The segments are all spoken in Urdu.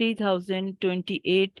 3028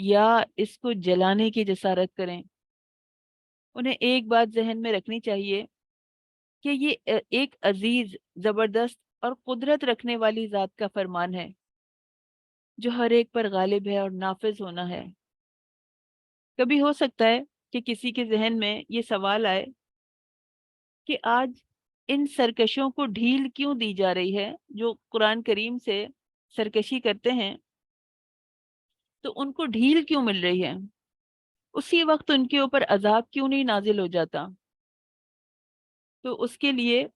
یا اس کو جلانے کی جسارت کریں۔ انہیں ایک بات ذہن میں رکھنی چاہیے کہ یہ ایک عزیز، زبردست اور قدرت رکھنے والی ذات کا فرمان ہے جو ہر ایک پر غالب ہے اور نافذ ہونا ہے۔ کبھی ہو سکتا ہے کہ کسی کے ذہن میں یہ سوال آئے کہ آج ان سرکشوں کو ڈھیل کیوں دی جا رہی ہے، جو قرآن کریم سے سرکشی کرتے ہیں تو ان کو ڈھیل کیوں مل رہی ہے، اسی وقت ان کے اوپر عذاب کیوں نہیں نازل ہو جاتا؟ تو اس کے لیے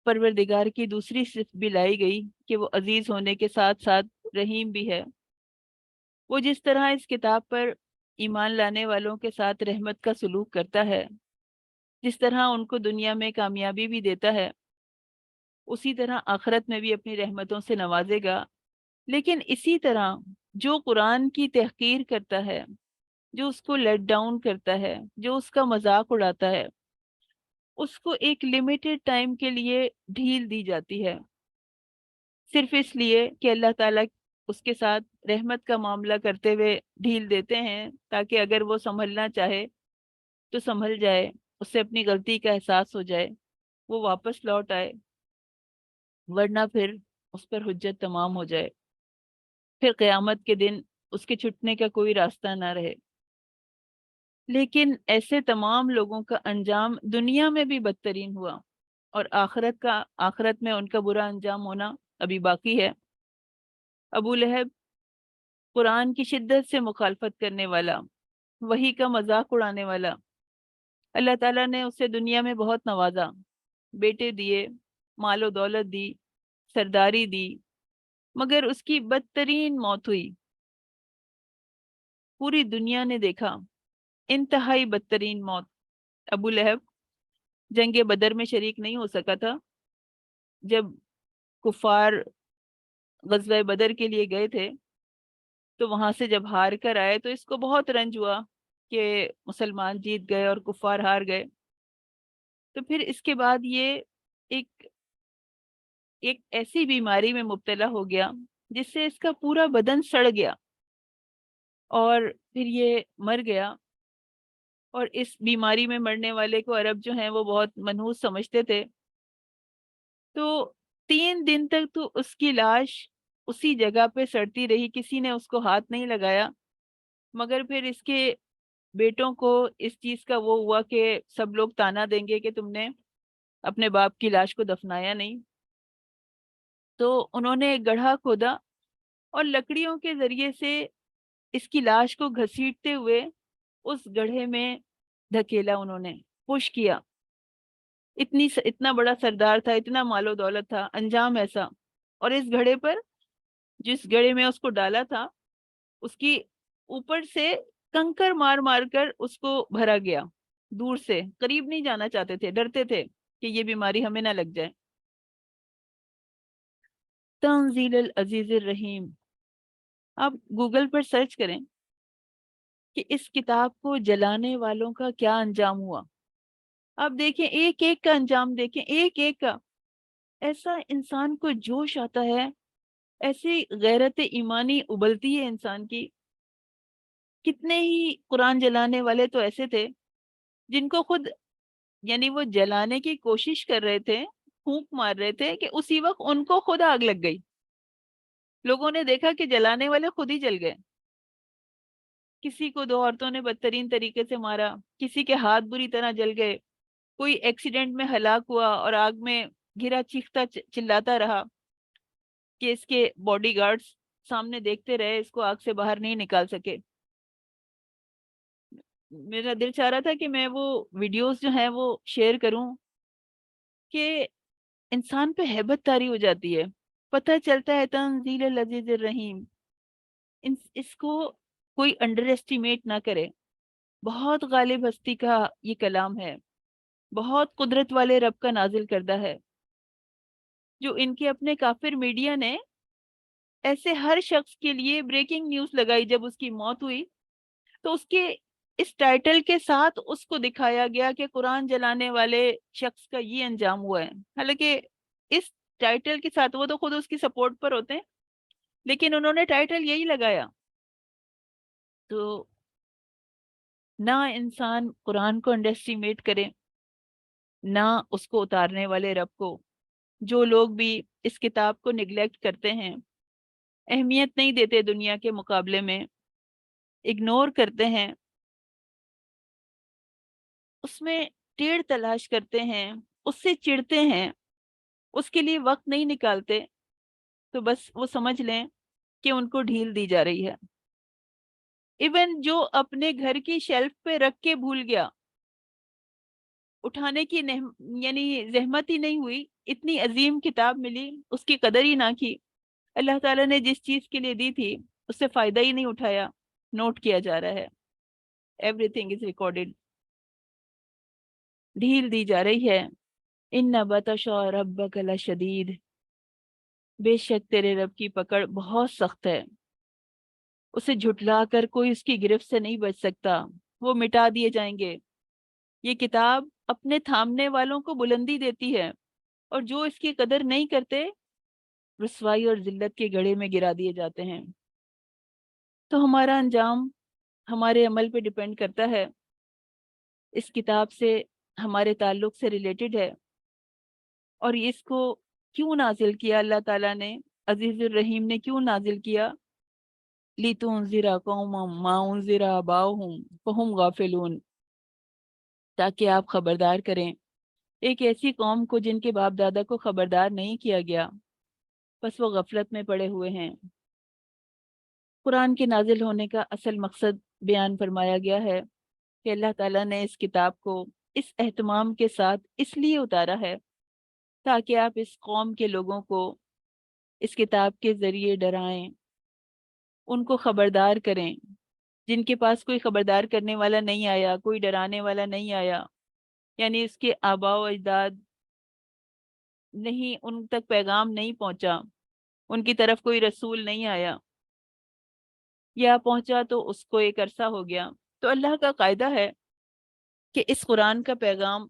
پروردگار کی دوسری صفت بھی لائی گئی کہ وہ عزیز ہونے کے ساتھ ساتھ رحیم بھی ہے۔ وہ جس طرح اس کتاب پر ایمان لانے والوں کے ساتھ رحمت کا سلوک کرتا ہے، جس طرح ان کو دنیا میں کامیابی بھی دیتا ہے، اسی طرح آخرت میں بھی اپنی رحمتوں سے نوازے گا۔ لیکن اسی طرح جو قرآن کی تحقیر کرتا ہے، جو اس کو لیٹ ڈاؤن کرتا ہے، جو اس کا مذاق اڑاتا ہے، اس کو ایک لیمیٹڈ ٹائم کے لیے ڈھیل دی جاتی ہے، صرف اس لیے کہ اللہ تعالیٰ اس کے ساتھ رحمت کا معاملہ کرتے ہوئے ڈھیل دیتے ہیں تاکہ اگر وہ سنبھلنا چاہے تو سنبھل جائے، اس سے اپنی غلطی کا احساس ہو جائے، وہ واپس لوٹ آئے، ورنہ پھر اس پر حجت تمام ہو جائے، پھر قیامت کے دن اس کے چھٹنے کا کوئی راستہ نہ رہے۔ لیکن ایسے تمام لوگوں کا انجام دنیا میں بھی بدترین ہوا، اور آخرت میں ان کا برا انجام ہونا ابھی باقی ہے۔ ابو لہب قرآن کی شدت سے مخالفت کرنے والا، وحی کا مذاق اڑانے والا، اللہ تعالیٰ نے اسے دنیا میں بہت نوازا، بیٹے دیے، مال و دولت دی، سرداری دی، مگر اس کی بدترین موت ہوئی۔ پوری دنیا نے دیکھا انتہائی بدترین موت۔ ابو لہب جنگ بدر میں شریک نہیں ہو سکا تھا۔ جب کفار غزوہ بدر کے لیے گئے تھے تو وہاں سے جب ہار کر آئے تو اس کو بہت رنج ہوا کہ مسلمان جیت گئے اور کفار ہار گئے۔ تو پھر اس کے بعد یہ ایک ایک ایسی بیماری میں مبتلا ہو گیا جس سے اس کا پورا بدن سڑ گیا اور پھر یہ مر گیا۔ اور اس بیماری میں مرنے والے کو عرب جو ہیں وہ بہت منحوس سمجھتے تھے، تو 3 دن تک تو اس کی لاش اسی جگہ پہ سڑتی رہی، کسی نے اس کو ہاتھ نہیں لگایا۔ مگر پھر اس کے بیٹوں کو اس چیز کا وہ ہوا کہ سب لوگ تانا دیں گے کہ تم نے اپنے باپ کی لاش کو دفنایا نہیں، تو انہوں نے ایک گڑھا کھودا اور لکڑیوں کے ذریعے سے اس کی لاش کو گھسیٹتے ہوئے اس گڑھے میں دھکیلا، انہوں نے پش کیا۔ اتنا بڑا سردار تھا، اتنا مال و دولت تھا، انجام ایسا۔ اور اس گھڑے پر، جس گڑھے میں اس کو ڈالا تھا، اس کی اوپر سے کنکر مار مار کر اس کو بھرا گیا۔ دور سے، قریب نہیں جانا چاہتے تھے، ڈرتے تھے کہ یہ بیماری ہمیں نہ لگ جائے۔ تنزیل العزیز الرحیم، آپ گوگل پر سرچ کریں کہ اس کتاب کو جلانے والوں کا کیا انجام ہوا۔ آپ دیکھیں، ایک ایک کا انجام دیکھیں، ایک ایک کا۔ ایسا انسان کو جوش آتا ہے، ایسی غیرت ایمانی ابلتی ہے انسان کی۔ کتنے ہی قرآن جلانے والے تو ایسے تھے جن کو خود، یعنی وہ جلانے کی کوشش کر رہے تھے، پھونک مار رہے تھے کہ اسی وقت ان کو خود آگ لگ گئی۔ لوگوں نے دیکھا کہ جلانے والے خود ہی جل گئے۔ کسی کو 2 عورتوں نے بدترین طریقے سے مارا، کسی کے ہاتھ بری طرح جل گئے، کوئی ایکسیڈنٹ میں ہلاک ہوا اور آگ میں گھرا چیختا چلاتا رہا کہ اس کے باڈی گارڈز سامنے دیکھتے رہے، اس کو آگ سے باہر نہیں نکال سکے۔ میرا دل چاہ رہا تھا کہ میں وہ ویڈیوز جو ہیں وہ شیئر کروں کہ انسان پہ ہیبت طاری ہو جاتی ہے، پتہ چلتا ہے تنزیل العزیز الرحیم۔ اس کو کوئی انڈر ایسٹیمیٹ نہ کرے، بہت غالب ہستی کا یہ کلام ہے، بہت قدرت والے رب کا نازل کردہ ہے، جو ان کے اپنے کافر میڈیا نے ایسے ہر شخص کے لیے بریکنگ نیوز لگائی۔ جب اس کی موت ہوئی تو اس کے اس ٹائٹل کے ساتھ اس کو دکھایا گیا کہ قرآن جلانے والے شخص کا یہ انجام ہوا ہے۔ حالانکہ اس ٹائٹل کے ساتھ، وہ تو خود اس کی سپورٹ پر ہوتے ہیں، لیکن انہوں نے ٹائٹل یہی لگایا تو نہ انسان قرآن کو انڈرسٹیمیٹ کرے، نہ اس کو اتارنے والے رب کو۔ جو لوگ بھی اس کتاب کو نگلیکٹ کرتے ہیں، اہمیت نہیں دیتے دنیا کے مقابلے میں، اگنور کرتے ہیں، اس میں ٹیڑھ تلاش کرتے ہیں، اس سے چڑھتے ہیں، اس کے لیے وقت نہیں نکالتے، تو بس وہ سمجھ لیں کہ ان کو ڈھیل دی جا رہی ہے۔ ایون جو اپنے گھر کی شیلف پہ رکھ کے بھول گیا، اٹھانے کی یعنی زحمت ہی نہیں ہوئی، اتنی عظیم کتاب ملی، اس کی قدر ہی نہ کی، اللہ تعالیٰ نے جس چیز کے لیے دی تھی اس سے فائدہ ہی نہیں اٹھایا، نوٹ کیا جا رہا ہے، ایوری تھنگ از ریکارڈڈ، ڈھیل دی جا رہی ہے۔ ان بطش ربک لشدید، بے شک تیرے رب کی پکڑ بہت سخت ہے، اسے جھٹلا کر کوئی اس کی گرفت سے نہیں بچ سکتا، وہ مٹا دیے جائیں گے۔ یہ کتاب اپنے تھامنے والوں کو بلندی دیتی ہے، اور جو اس کی قدر نہیں کرتے رسوائی اور ذلت کے گڑھے میں گرا دیے جاتے ہیں۔ تو ہمارا انجام ہمارے عمل پہ ڈیپینڈ کرتا ہے، اس کتاب سے ہمارے تعلق سے ریلیٹڈ ہے، اور اس کو کیوں نازل کیا اللہ تعالیٰ نے، عزیز الرحیم نے کیوں نازل کیا؟ لِتُنذِرَ قَوْمًا مَا أُنذِرَ آبَاؤُهُمْ فَهُمْ غَافِلُونَ، تاکہ آپ خبردار کریں ایک ایسی قوم کو جن کے باپ دادا کو خبردار نہیں کیا گیا، بس وہ غفلت میں پڑے ہوئے ہیں۔ قرآن کے نازل ہونے کا اصل مقصد بیان فرمایا گیا ہے کہ اللہ تعالیٰ نے اس کتاب کو اس اہتمام کے ساتھ اس لیے اتارا ہے تاکہ آپ اس قوم کے لوگوں کو اس کتاب کے ذریعے ڈرائیں، ان کو خبردار کریں، جن کے پاس کوئی خبردار کرنے والا نہیں آیا، کوئی ڈرانے والا نہیں آیا، یعنی اس کے آباء و اجداد نہیں، ان تک پیغام نہیں پہنچا، ان کی طرف کوئی رسول نہیں آیا، یا پہنچا تو اس کو ایک عرصہ ہو گیا، تو اللہ کا قاعدہ ہے کہ اس قرآن کا پیغام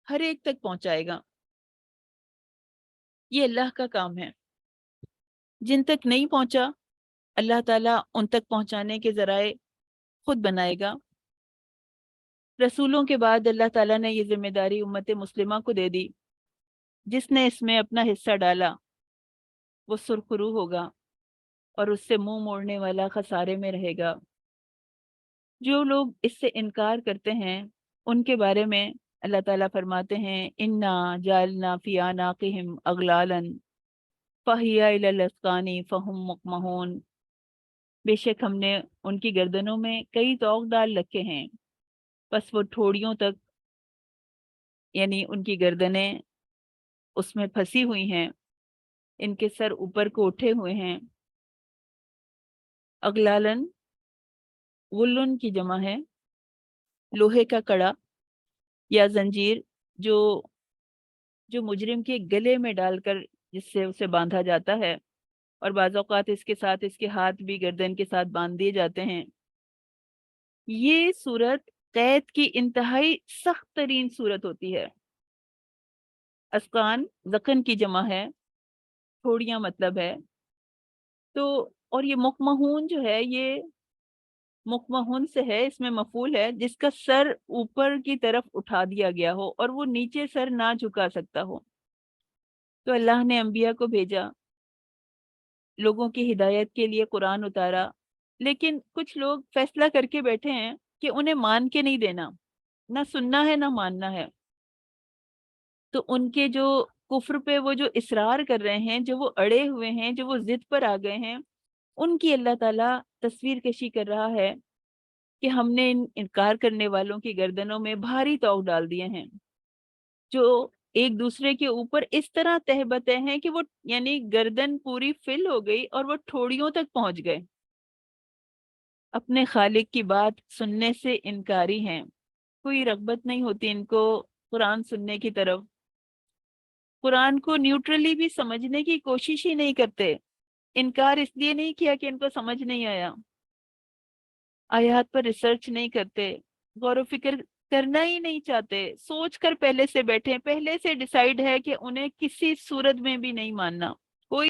ہر ایک تک پہنچائے گا، یہ اللہ کا کام ہے۔ جن تک نہیں پہنچا اللہ تعالیٰ ان تک پہنچانے کے ذرائع خود بنائے گا۔ رسولوں کے بعد اللہ تعالیٰ نے یہ ذمہ داری امت مسلمہ کو دے دی، جس نے اس میں اپنا حصہ ڈالا وہ سرخرو ہوگا، اور اس سے منہ موڑنے والا خسارے میں رہے گا۔ جو لوگ اس سے انکار کرتے ہیں ان کے بارے میں اللہ تعالیٰ فرماتے ہیں انا جعلنا فی اعناقہم اغلالا فہی الی الاذقان فہم مقمحون، بے شک ہم نے ان کی گردنوں میں کئی طوق ڈال رکھے ہیں، بس وہ ٹھوڑیوں تک، یعنی ان کی گردنیں اس میں پھنسی ہوئی ہیں، ان کے سر اوپر کو اٹھے ہوئے ہیں۔ اغلالن غلن کی جمع ہے، لوہے کا کڑا یا زنجیر جو مجرم کے گلے میں ڈال کر جس سے اسے باندھا جاتا ہے، اور بعض اوقات اس کے ساتھ اس کے ہاتھ بھی گردن کے ساتھ باندھ دیے جاتے ہیں۔ یہ صورت قید کی انتہائی سخت ترین صورت ہوتی ہے۔ اسقان زخن کی جمع ہے، تھوڑیاں مطلب ہے، تو اور یہ مقمحون جو ہے یہ مقمحون سے ہے، اس میں مفعول ہے، جس کا سر اوپر کی طرف اٹھا دیا گیا ہو اور وہ نیچے سر نہ جھکا سکتا ہو۔ تو اللہ نے انبیاء کو بھیجا، لوگوں کی ہدایت کے لیے قرآن اتارا، لیکن کچھ لوگ فیصلہ کر کے بیٹھے ہیں کہ انہیں مان کے نہیں دینا، نہ سننا ہے نہ ماننا ہے، تو ان کے جو کفر پہ وہ جو اصرار کر رہے ہیں، جو وہ اڑے ہوئے ہیں، جو وہ ضد پر آ گئے ہیں، ان کی اللہ تعالیٰ تصویر کشی کر رہا ہے کہ ہم نے ان انکار کرنے والوں کی گردنوں میں بھاری طوق ڈال دیے ہیں، جو ایک دوسرے کے اوپر اس طرح تہ بتہ ہیں کہ وہ یعنی گردن پوری فل ہو گئی اور وہ ٹھوڑیوں تک پہنچ گئے، اپنے خالق کی بات سننے سے انکاری ہیں، کوئی رغبت نہیں ہوتی ان کو قرآن سننے کی طرف، قرآن کو نیوٹرلی بھی سمجھنے کی کوشش ہی نہیں کرتے، انکار اس لیے نہیں کیا کہ ان کو سمجھ نہیں آیا، آیات پر ریسرچ نہیں کرتے، غور و فکر کرنا ہی نہیں چاہتے، سوچ کر پہلے سے بیٹھے، پہلے سے ڈیسائیڈ ہے کہ انہیں کسی صورت میں بھی نہیں ماننا، کوئی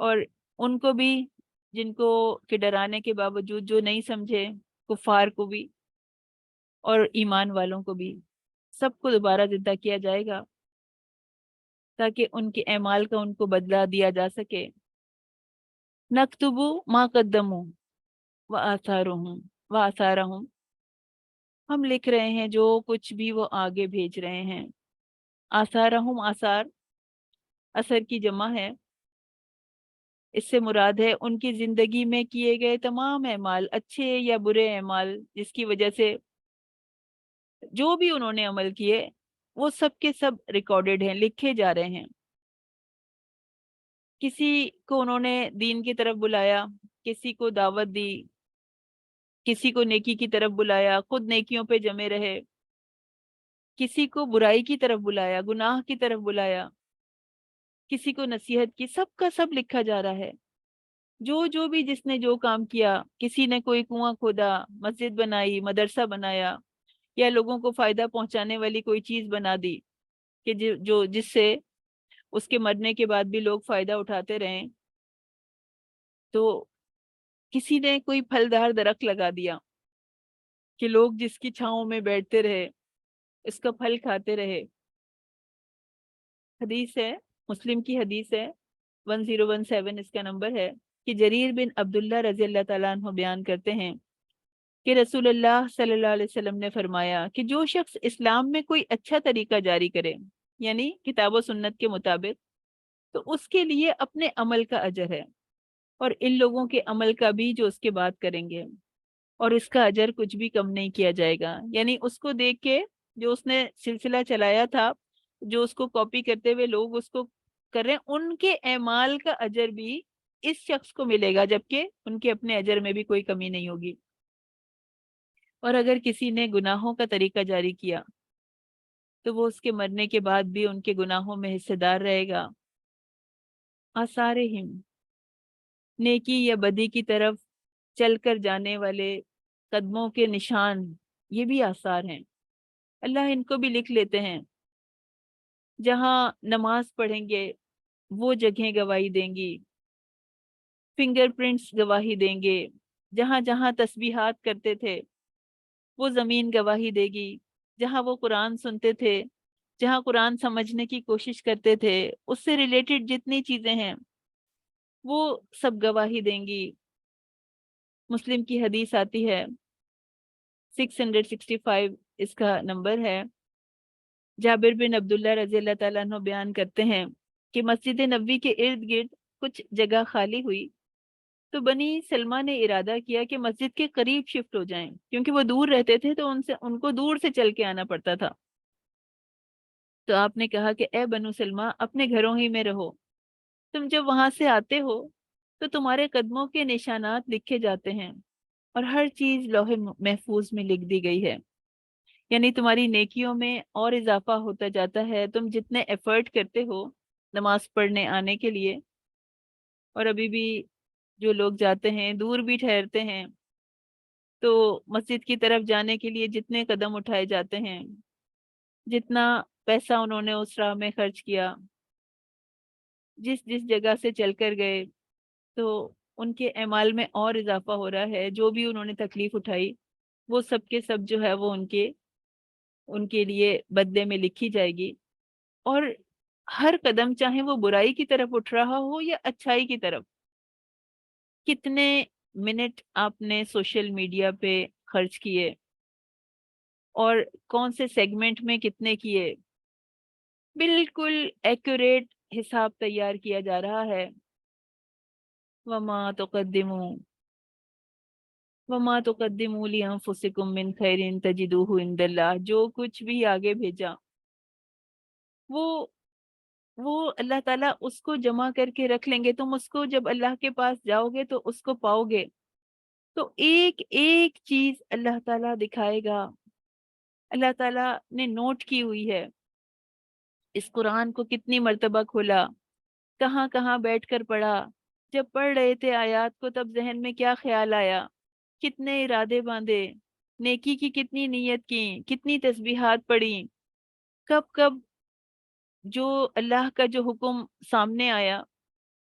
اور ان کو بھی جن کو کہ ڈرانے کے باوجود جو نہیں سمجھے، کفار کو بھی اور ایمان والوں کو بھی، سب کو دوبارہ زندہ کیا جائے گا تاکہ ان کے اعمال کا ان کو بدلہ دیا جا سکے۔ نکتبو ما قدموا وآثارہم، ہم لکھ رہے ہیں جو کچھ بھی وہ آگے بھیج رہے ہیں۔ آثارہم، آثار اثر کی جمع ہے، اس سے مراد ہے ان کی زندگی میں کیے گئے تمام اعمال، اچھے یا برے اعمال، جس کی وجہ سے جو بھی انہوں نے عمل کیے وہ سب کے سب ریکارڈڈ ہیں، لکھے جا رہے ہیں۔ کسی کو انہوں نے دین کی طرف بلایا، کسی کو دعوت دی، کسی کو نیکی کی طرف بلایا، خود نیکیوں پہ جمے رہے، کسی کو برائی کی طرف بلایا، گناہ کی طرف بلایا، کسی کو نصیحت کی، سب کا سب لکھا جا رہا ہے۔ جو جو بھی جس نے جو کام کیا، کسی نے کوئی کنواں کھودا، مسجد بنائی، مدرسہ بنایا، یا لوگوں کو فائدہ پہنچانے والی کوئی چیز بنا دی کہ جو جس سے اس کے مرنے کے بعد بھی لوگ فائدہ اٹھاتے رہیں، تو کسی نے کوئی پھلدار درخت لگا دیا کہ لوگ جس کی چھاؤں میں بیٹھتے رہے، اس کا پھل کھاتے رہے۔ حدیث ہے، مسلم کی حدیث ہے، 1017 اس کا نمبر ہے، کہ جریر بن عبداللہ رضی اللہ تعالیٰ عنہ بیان کرتے ہیں کہ رسول اللہ صلی اللہ علیہ وسلم نے فرمایا کہ جو شخص اسلام میں کوئی اچھا طریقہ جاری کرے، یعنی کتاب و سنت کے مطابق، تو اس کے لیے اپنے عمل کا اجر ہے، اور ان لوگوں کے عمل کا بھی جو اس کے بعد کریں گے، اور اس کا اجر کچھ بھی کم نہیں کیا جائے گا۔ یعنی اس کو دیکھ کے جو اس نے سلسلہ چلایا تھا، جو اس کو کاپی کرتے ہوئے لوگ اس کو کر رہے ہیں، ان کے اعمال کا اجر بھی اس شخص کو ملے گا، جبکہ ان کے اپنے اجر میں بھی کوئی کمی نہیں ہوگی۔ اور اگر کسی نے گناہوں کا طریقہ جاری کیا تو وہ اس کے مرنے کے بعد بھی ان کے گناہوں میں حصہ دار رہے گا۔ آثارہم، نیکی یا بدی کی طرف چل کر جانے والے قدموں کے نشان، یہ بھی آثار ہیں، اللہ ان کو بھی لکھ لیتے ہیں۔ جہاں نماز پڑھیں گے وہ جگہیں گواہی دیں گی، فنگر پرنٹس گواہی دیں گے، جہاں جہاں تسبیحات کرتے تھے وہ زمین گواہی دے گی، جہاں وہ قرآن سنتے تھے، جہاں قرآن سمجھنے کی کوشش کرتے تھے، اس سے ریلیٹڈ جتنی چیزیں ہیں وہ سب گواہی دیں گی۔ مسلم کی حدیث آتی ہے، 665 اس کا نمبر ہے، جابر بن عبداللہ رضی اللہ تعالیٰ عنہ بیان کرتے ہیں کہ مسجد نبوی کے ارد گرد کچھ جگہ خالی ہوئی تو بنی سلمہ نے ارادہ کیا کہ مسجد کے قریب شفٹ ہو جائیں، کیونکہ وہ دور رہتے تھے تو ان کو دور سے چل کے آنا پڑتا تھا۔ تو آپ نے کہا کہ اے بنو سلمہ، اپنے گھروں ہی میں رہو، تم جب وہاں سے آتے ہو تو تمہارے قدموں کے نشانات لکھے جاتے ہیں، اور ہر چیز لوح محفوظ میں لکھ دی گئی ہے۔ یعنی تمہاری نیکیوں میں اور اضافہ ہوتا جاتا ہے، تم جتنے ایفرٹ کرتے ہو نماز پڑھنے آنے کے لیے، اور ابھی بھی جو لوگ جاتے ہیں دور بھی ٹھہرتے ہیں، تو مسجد کی طرف جانے کے لیے جتنے قدم اٹھائے جاتے ہیں، جتنا پیسہ انہوں نے اس راہ میں خرچ کیا، جس جس جگہ سے چل کر گئے، تو ان کے اعمال میں اور اضافہ ہو رہا ہے۔ جو بھی انہوں نے تکلیف اٹھائی وہ سب کے سب جو ہے وہ ان کے لیے بدلے میں لکھی جائے گی۔ اور ہر قدم، چاہے وہ برائی کی طرف اٹھ رہا ہو یا اچھائی کی طرف، کتنے منٹ آپ نے سوشل میڈیا پہ خرچ کیے اور کون سے سیگمنٹ میں کتنے کیے، بالکل ایکوریٹ حساب تیار کیا جا رہا ہے۔ وما تقدموا لانفسکم من خیر تجدوہ عند اللہ، جو کچھ بھی آگے بھیجا وہ اللہ تعالیٰ اس کو جمع کر کے رکھ لیں گے۔ تم اس کو جب اللہ کے پاس جاؤ گے تو اس کو پاؤ گے، تو ایک ایک چیز اللہ تعالیٰ دکھائے گا۔ اللہ تعالیٰ نے نوٹ کی ہوئی ہے، اس قرآن کو کتنی مرتبہ کھولا، کہاں کہاں بیٹھ کر پڑھا، جب پڑھ رہے تھے آیات کو تب ذہن میں کیا خیال آیا، کتنے ارادے باندھے، نیکی کی کتنی نیت کی، کتنی تسبیحات پڑھی، کب کب جو اللہ کا جو حکم سامنے آیا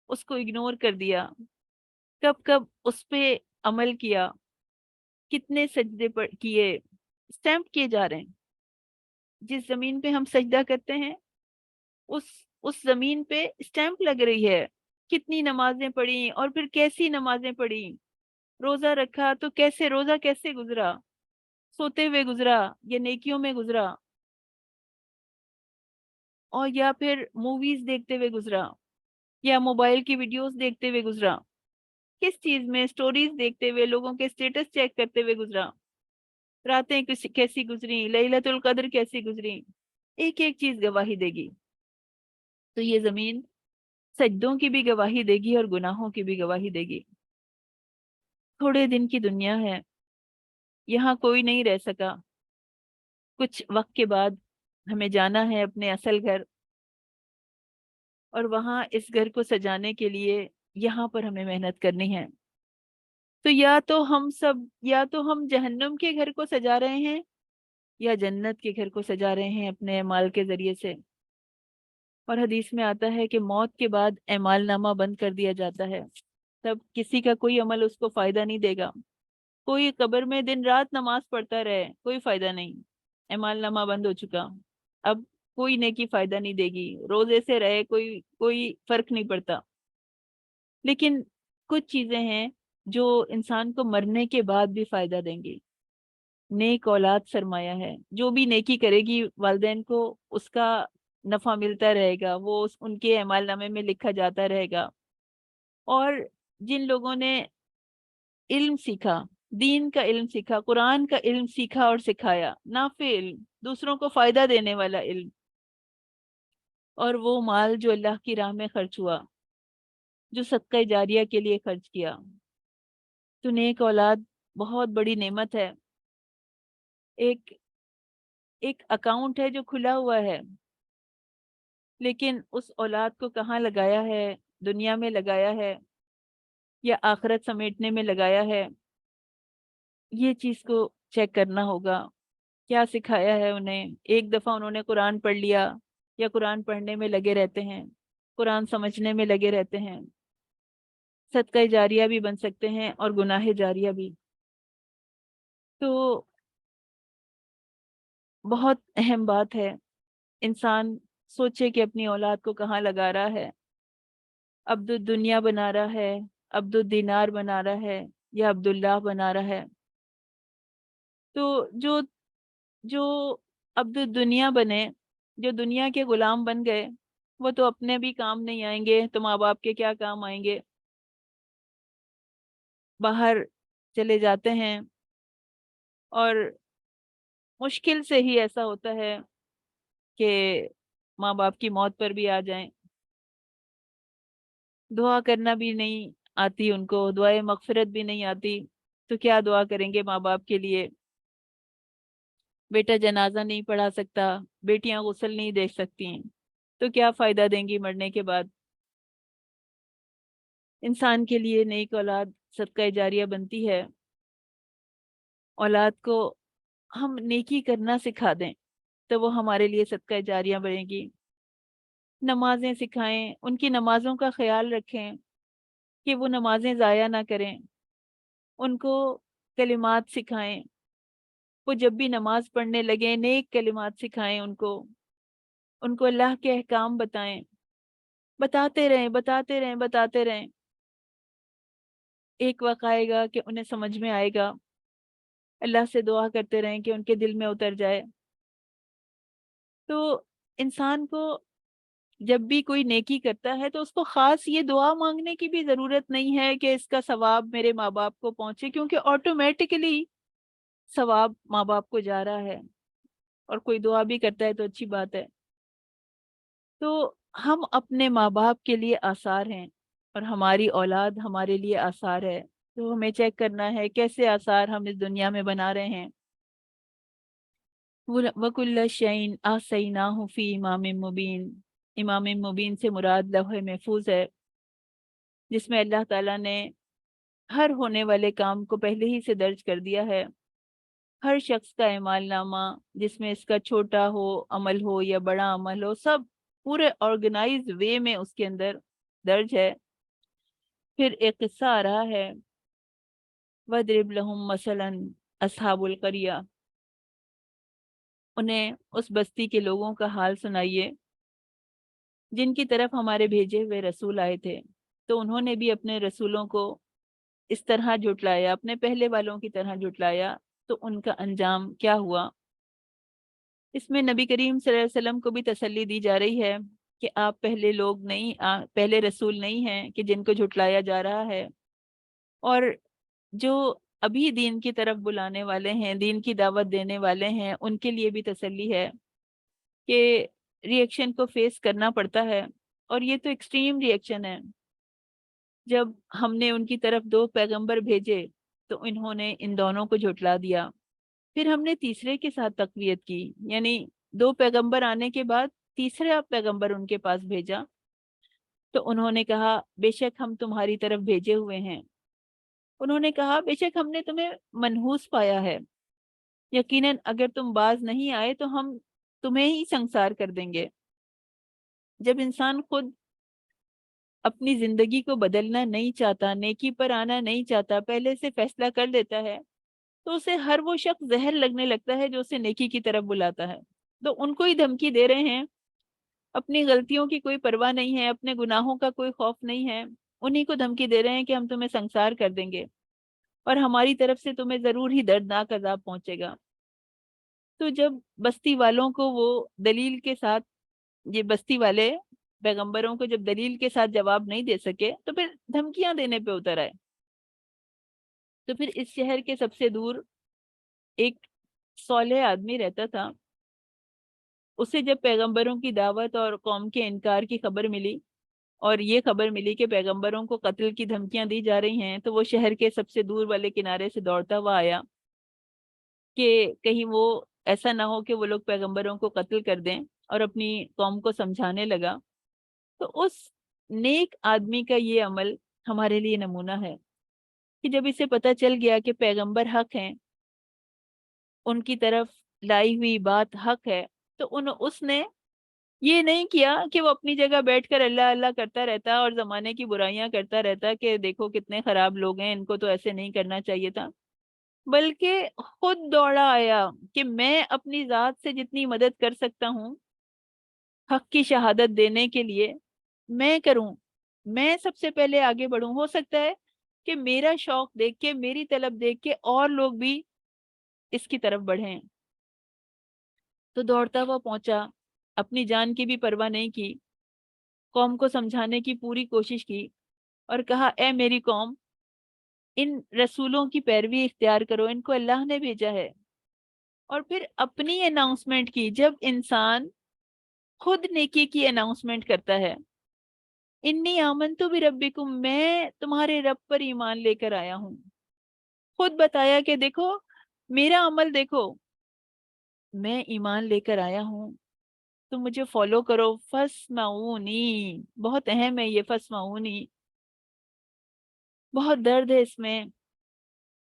اس کو اگنور کر دیا، کب کب اس پہ عمل کیا، کتنے سجدے کیے، اسٹیمپ کیے جا رہے ہیں۔ جس زمین پہ ہم سجدہ کرتے ہیں اس اس زمین پہ اسٹیمپ لگ رہی ہے۔ کتنی نمازیں پڑھی اور پھر کیسی نمازیں پڑھی، روزہ رکھا تو کیسے روزہ کیسے گزرا، سوتے ہوئے گزرا یا نیکیوں میں گزرا، اور یا پھر موویز دیکھتے ہوئے گزرا یا موبائل کی ویڈیوز دیکھتے ہوئے گزرا، کس چیز میں، سٹوریز دیکھتے ہوئے، لوگوں کے سٹیٹس چیک کرتے ہوئے گزرا، راتیں کیسی گزری، لیلۃ القدر کیسی گزری، ایک ایک چیز گواہی دے گی۔ تو یہ زمین سجدوں کی بھی گواہی دے گی اور گناہوں کی بھی گواہی دے گی۔ تھوڑے دن کی دنیا ہے، یہاں کوئی نہیں رہ سکا، کچھ وقت کے بعد ہمیں جانا ہے اپنے اصل گھر، اور وہاں اس گھر کو سجانے کے لیے یہاں پر ہمیں محنت کرنی ہے۔ تو یا تو ہم جہنم کے گھر کو سجا رہے ہیں یا جنت کے گھر کو سجا رہے ہیں اپنے اعمال کے ذریعے سے۔ اور حدیث میں آتا ہے کہ موت کے بعد اعمال نامہ بند کر دیا جاتا ہے، تب کسی کا کوئی عمل اس کو فائدہ نہیں دے گا۔ کوئی قبر میں دن رات نماز پڑھتا رہے، کوئی فائدہ نہیں، اعمال نامہ بند ہو چکا۔ اب کوئی نیکی فائدہ نہیں دے گی، روزے سے رہے کوئی فرق نہیں پڑتا۔ لیکن کچھ چیزیں ہیں جو انسان کو مرنے کے بعد بھی فائدہ دیں گی۔ نیک اولاد سرمایہ ہے، جو بھی نیکی کرے گی والدین کو اس کا نفع ملتا رہے گا، وہ ان کے اعمال نامے میں لکھا جاتا رہے گا۔ اور جن لوگوں نے علم سیکھا، دین کا علم سیکھا، قرآن کا علم سیکھا اور سکھایا، نافع علم، دوسروں کو فائدہ دینے والا علم، اور وہ مال جو اللہ کی راہ میں خرچ ہوا، جو صدقہ جاریہ کے لیے خرچ کیا، تو نیک اولاد بہت بڑی نعمت ہے۔ ایک اکاؤنٹ ہے جو کھلا ہوا ہے، لیکن اس اولاد کو کہاں لگایا ہے، دنیا میں لگایا ہے یا آخرت سمیٹنے میں لگایا ہے، یہ چیز کو چیک کرنا ہوگا۔ کیا سکھایا ہے انہیں؟ ایک دفعہ انہوں نے قرآن پڑھ لیا یا قرآن پڑھنے میں لگے رہتے ہیں، قرآن سمجھنے میں لگے رہتے ہیں، صدقہ جاریہ بھی بن سکتے ہیں اور گناہ جاریہ بھی۔ تو بہت اہم بات ہے، انسان سوچے کہ اپنی اولاد کو کہاں لگا رہا ہے، عبد الدنیا بنا رہا ہے، عبد الدینار بنا رہا ہے یا عبداللہ بنا رہا ہے۔ تو جو عبد الدنیا بنے، جو دنیا کے غلام بن گئے، وہ تو اپنے بھی کام نہیں آئیں گے، تو ماں باپ کے کیا کام آئیں گے؟ باہر چلے جاتے ہیں اور مشکل سے ہی ایسا ہوتا ہے کہ ماں باپ کی موت پر بھی آ جائیں، دعا کرنا بھی نہیں آتی ان کو، دعائے مغفرت بھی نہیں آتی، تو کیا دعا کریں گے ماں باپ کے لیے؟ بیٹا جنازہ نہیں پڑھا سکتا، بیٹیاں غسل نہیں دے سکتی ہیں، تو کیا فائدہ دیں گی مرنے کے بعد؟ انسان کے لیے نیک اولاد صدقہ جاریہ بنتی ہے۔ اولاد کو ہم نیکی کرنا سکھا دیں تو وہ ہمارے لیے صدقہ جاریہ بنے گی۔ نمازیں سکھائیں، ان کی نمازوں کا خیال رکھیں کہ وہ نمازیں ضائع نہ کریں، ان کو کلمات سکھائیں، وہ جب بھی نماز پڑھنے لگیں نیک کلمات سکھائیں، ان کو اللہ کے احکام بتائیں، بتاتے رہیں بتاتے رہیں بتاتے رہیں، ایک وقت آئے گا کہ انہیں سمجھ میں آئے گا۔ اللہ سے دعا کرتے رہیں کہ ان کے دل میں اتر جائے۔ تو انسان کو جب بھی کوئی نیکی کرتا ہے تو اس کو خاص یہ دعا مانگنے کی بھی ضرورت نہیں ہے کہ اس کا ثواب میرے ماں باپ کو پہنچے، کیونکہ آٹومیٹکلی ثواب ماں باپ کو جا رہا ہے، اور کوئی دعا بھی کرتا ہے تو اچھی بات ہے۔ تو ہم اپنے ماں باپ کے لیے آثار ہیں اور ہماری اولاد ہمارے لیے آثار ہے، تو ہمیں چیک کرنا ہے کیسے آثار ہم اس دنیا میں بنا رہے ہیں۔ وَكُلَّ شَيْءٍ أَحْصَيْنَاهُ فِي إِمَامٍ مُبِينٍ، امام مبین سے مراد لوح محفوظ ہے، جس میں اللہ تعالیٰ نے ہر ہونے والے کام کو پہلے ہی سے درج کر دیا ہے۔ ہر شخص کا اعمال نامہ، جس میں اس کا چھوٹا ہو عمل ہو یا بڑا عمل ہو، سب پورے آرگنائز وے میں اس کے اندر درج ہے۔ پھر ایک قصہ آ رہا ہے، وَاضْرِبْ لَهُم مَثَلًا أَصْحَابُ الْقَرْيَةِ، انہیں اس بستی کے لوگوں کا حال سنائیے جن کی طرف ہمارے بھیجے ہوئے رسول آئے تھے، تو انہوں نے بھی اپنے رسولوں کو اس طرح جھٹلایا، اپنے پہلے والوں کی طرح جھٹلایا، تو ان کا انجام کیا ہوا۔ اس میں نبی کریم صلی اللہ علیہ وسلم کو بھی تسلی دی جا رہی ہے کہ آپ پہلے لوگ نہیں، پہلے رسول نہیں ہیں کہ جن کو جھٹلایا جا رہا ہے، اور جو ابھی دین کی طرف بلانے والے ہیں، دین کی دعوت دینے والے ہیں، ان کے لیے بھی تسلی ہے کہ ری ایکشن کو فیس کرنا پڑتا ہے، اور یہ تو ایکسٹریم ری ایکشن ہے۔ جب ہم نے ان کی طرف 2 پیغمبر بھیجے تو انہوں نے ان دونوں کو جھٹلا دیا، پھر ہم نے تیسرے کے ساتھ تقویت کی، یعنی 2 پیغمبر آنے کے بعد تیسرا پیغمبر ان کے پاس بھیجا، تو انہوں نے کہا بے شک ہم تمہاری طرف بھیجے ہوئے ہیں۔ انہوں نے کہا بے شک ہم نے تمہیں منحوس پایا ہے، یقیناً اگر تم باز نہیں آئے تو ہم تمہیں ہی سنسار کر دیں گے۔ جب انسان خود اپنی زندگی کو بدلنا نہیں چاہتا، نیکی پر آنا نہیں چاہتا، پہلے سے فیصلہ کر لیتا ہے، تو اسے ہر وہ شخص زہر لگنے لگتا ہے جو اسے نیکی کی طرف بلاتا ہے۔ تو ان کو ہی دھمکی دے رہے ہیں، اپنی غلطیوں کی کوئی پرواہ نہیں ہے، اپنے گناہوں کا کوئی خوف نہیں ہے، انہی کو دھمکی دے رہے ہیں کہ ہم تمہیں سنسار کر دیں گے اور ہماری طرف سے تمہیں ضرور ہی دردناک عذاب پہنچے گا۔ تو جب بستی والوں کو وہ دلیل کے ساتھ، یہ بستی والے پیغمبروں کو جب دلیل کے ساتھ جواب نہیں دے سکے تو پھر دھمکیاں دینے پہ اتر آئے۔ تو پھر اس شہر کے سب سے دور ایک صالح آدمی رہتا تھا، اسے جب پیغمبروں کی دعوت اور قوم کے انکار کی خبر ملی، اور یہ خبر ملی کہ پیغمبروں کو قتل کی دھمکیاں دی جا رہی ہیں، تو وہ شہر کے سب سے دور والے کنارے سے دوڑتا ہوا آیا کہ کہیں وہ ایسا نہ ہو کہ وہ لوگ پیغمبروں کو قتل کر دیں، اور اپنی قوم کو سمجھانے لگا۔ تو اس نیک آدمی کا یہ عمل ہمارے لیے نمونہ ہے کہ جب اسے پتہ چل گیا کہ پیغمبر حق ہیں، ان کی طرف لائی ہوئی بات حق ہے، تو اس نے یہ نہیں کیا کہ وہ اپنی جگہ بیٹھ کر اللہ اللہ کرتا رہتا اور زمانے کی برائیاں کرتا رہتا کہ دیکھو کتنے خراب لوگ ہیں، ان کو تو ایسے نہیں کرنا چاہیے تھا، بلکہ خود دوڑا آیا کہ میں اپنی ذات سے جتنی مدد کر سکتا ہوں حق کی شہادت دینے کے لیے میں کروں، میں سب سے پہلے آگے بڑھوں۔ ہو سکتا ہے کہ میرا شوق دیکھ کے، میری طلب دیکھ کے اور لوگ بھی اس کی طرف بڑھیں۔ تو دوڑتا ہوا پہنچا، اپنی جان کی بھی پرواہ نہیں کی، قوم کو سمجھانے کی پوری کوشش کی، اور کہا اے میری قوم، ان رسولوں کی پیروی اختیار کرو، ان کو اللہ نے بھیجا ہے۔ اور پھر اپنی اناؤنسمنٹ کی۔ جب انسان خود نیکی کی اناؤنسمنٹ کرتا ہے، انی آمنتو بربکم، میں تمہارے رب پر ایمان لے کر آیا ہوں، خود بتایا کہ دیکھو میرا عمل دیکھو، میں ایمان لے کر آیا ہوں، تم مجھے فالو کرو، فاسمعونی، بہت اہم ہے یہ فاسمعونی، بہت درد ہے اس میں،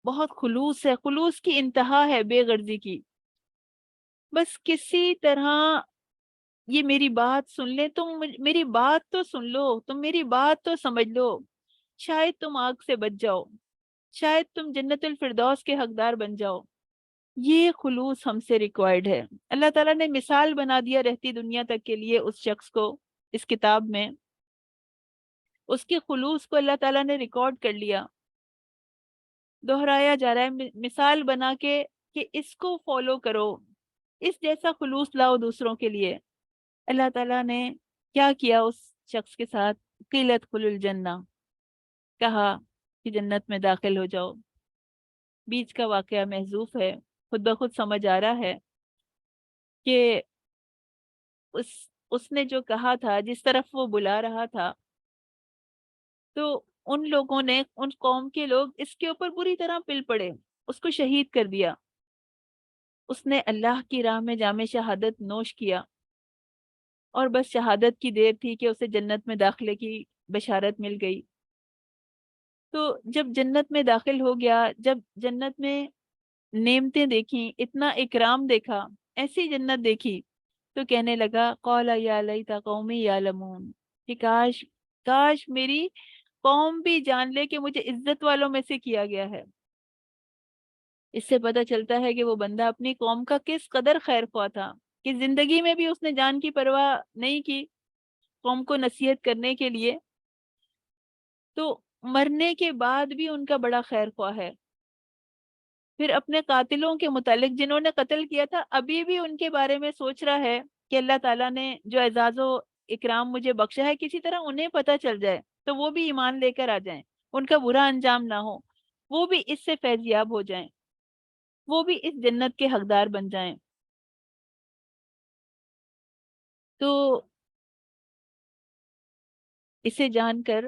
بہت خلوص ہے، خلوص کی انتہا ہے بے غرضی کی۔ بس کسی طرح یہ میری بات سن لیں، تم میری بات تو سن لو، تم میری بات تو سمجھ لو، شاید تم آگ سے بچ جاؤ، شاید تم جنت الفردوس کے حقدار بن جاؤ۔ یہ خلوص ہم سے ریکوائرڈ ہے۔ اللہ تعالیٰ نے مثال بنا دیا رہتی دنیا تک کے لیے اس شخص کو، اس کتاب میں اس کے خلوص کو اللہ تعالیٰ نے ریکارڈ کر لیا، دہرایا جا رہا ہے مثال بنا کے کہ اس کو فالو کرو، اس جیسا خلوص لاؤ دوسروں کے لیے۔ اللہ تعالیٰ نے کیا کیا اس شخص کے ساتھ؟ قیلت ادخل الجنہ، کہا کہ جنت میں داخل ہو جاؤ۔ بیچ کا واقعہ محذوف ہے، خود بخود سمجھ آ رہا ہے کہ اس نے جو کہا تھا، جس طرف وہ بلا رہا تھا، تو ان لوگوں نے، ان قوم کے لوگ اس کے اوپر بری طرح پل پڑے، اس کو شہید کر دیا۔ اس نے اللہ کی راہ میں جام شہادت نوش کیا، اور بس شہادت کی دیر تھی کہ اسے جنت میں داخلے کی بشارت مل گئی۔ تو جب جنت میں داخل ہو گیا، جب جنت میں نعمتیں دیکھیں، اتنا اکرام دیکھا، ایسی جنت دیکھی، تو کہنے لگا قال یا لیت قومی یعلمون، کہ کاش میری قوم بھی جان لے کہ مجھے عزت والوں میں سے کیا گیا ہے۔ اس سے پتہ چلتا ہے کہ وہ بندہ اپنی قوم کا کس قدر خیر خواہ تھا، کہ زندگی میں بھی اس نے جان کی پرواہ نہیں کی قوم کو نصیحت کرنے کے لیے، تو مرنے کے بعد بھی ان کا بڑا خیر خواہ ہے۔ پھر اپنے قاتلوں کے متعلق، جنہوں نے قتل کیا تھا، ابھی بھی ان کے بارے میں سوچ رہا ہے کہ اللہ تعالیٰ نے جو اعزاز و اکرام مجھے بخشا ہے، کسی طرح انہیں پتہ چل جائے تو وہ بھی ایمان لے کر آ جائیں، ان کا برا انجام نہ ہو، وہ بھی اس سے فیض یاب ہو جائیں، وہ بھی اس جنت کے حقدار بن جائیں۔ تو اسے جان کر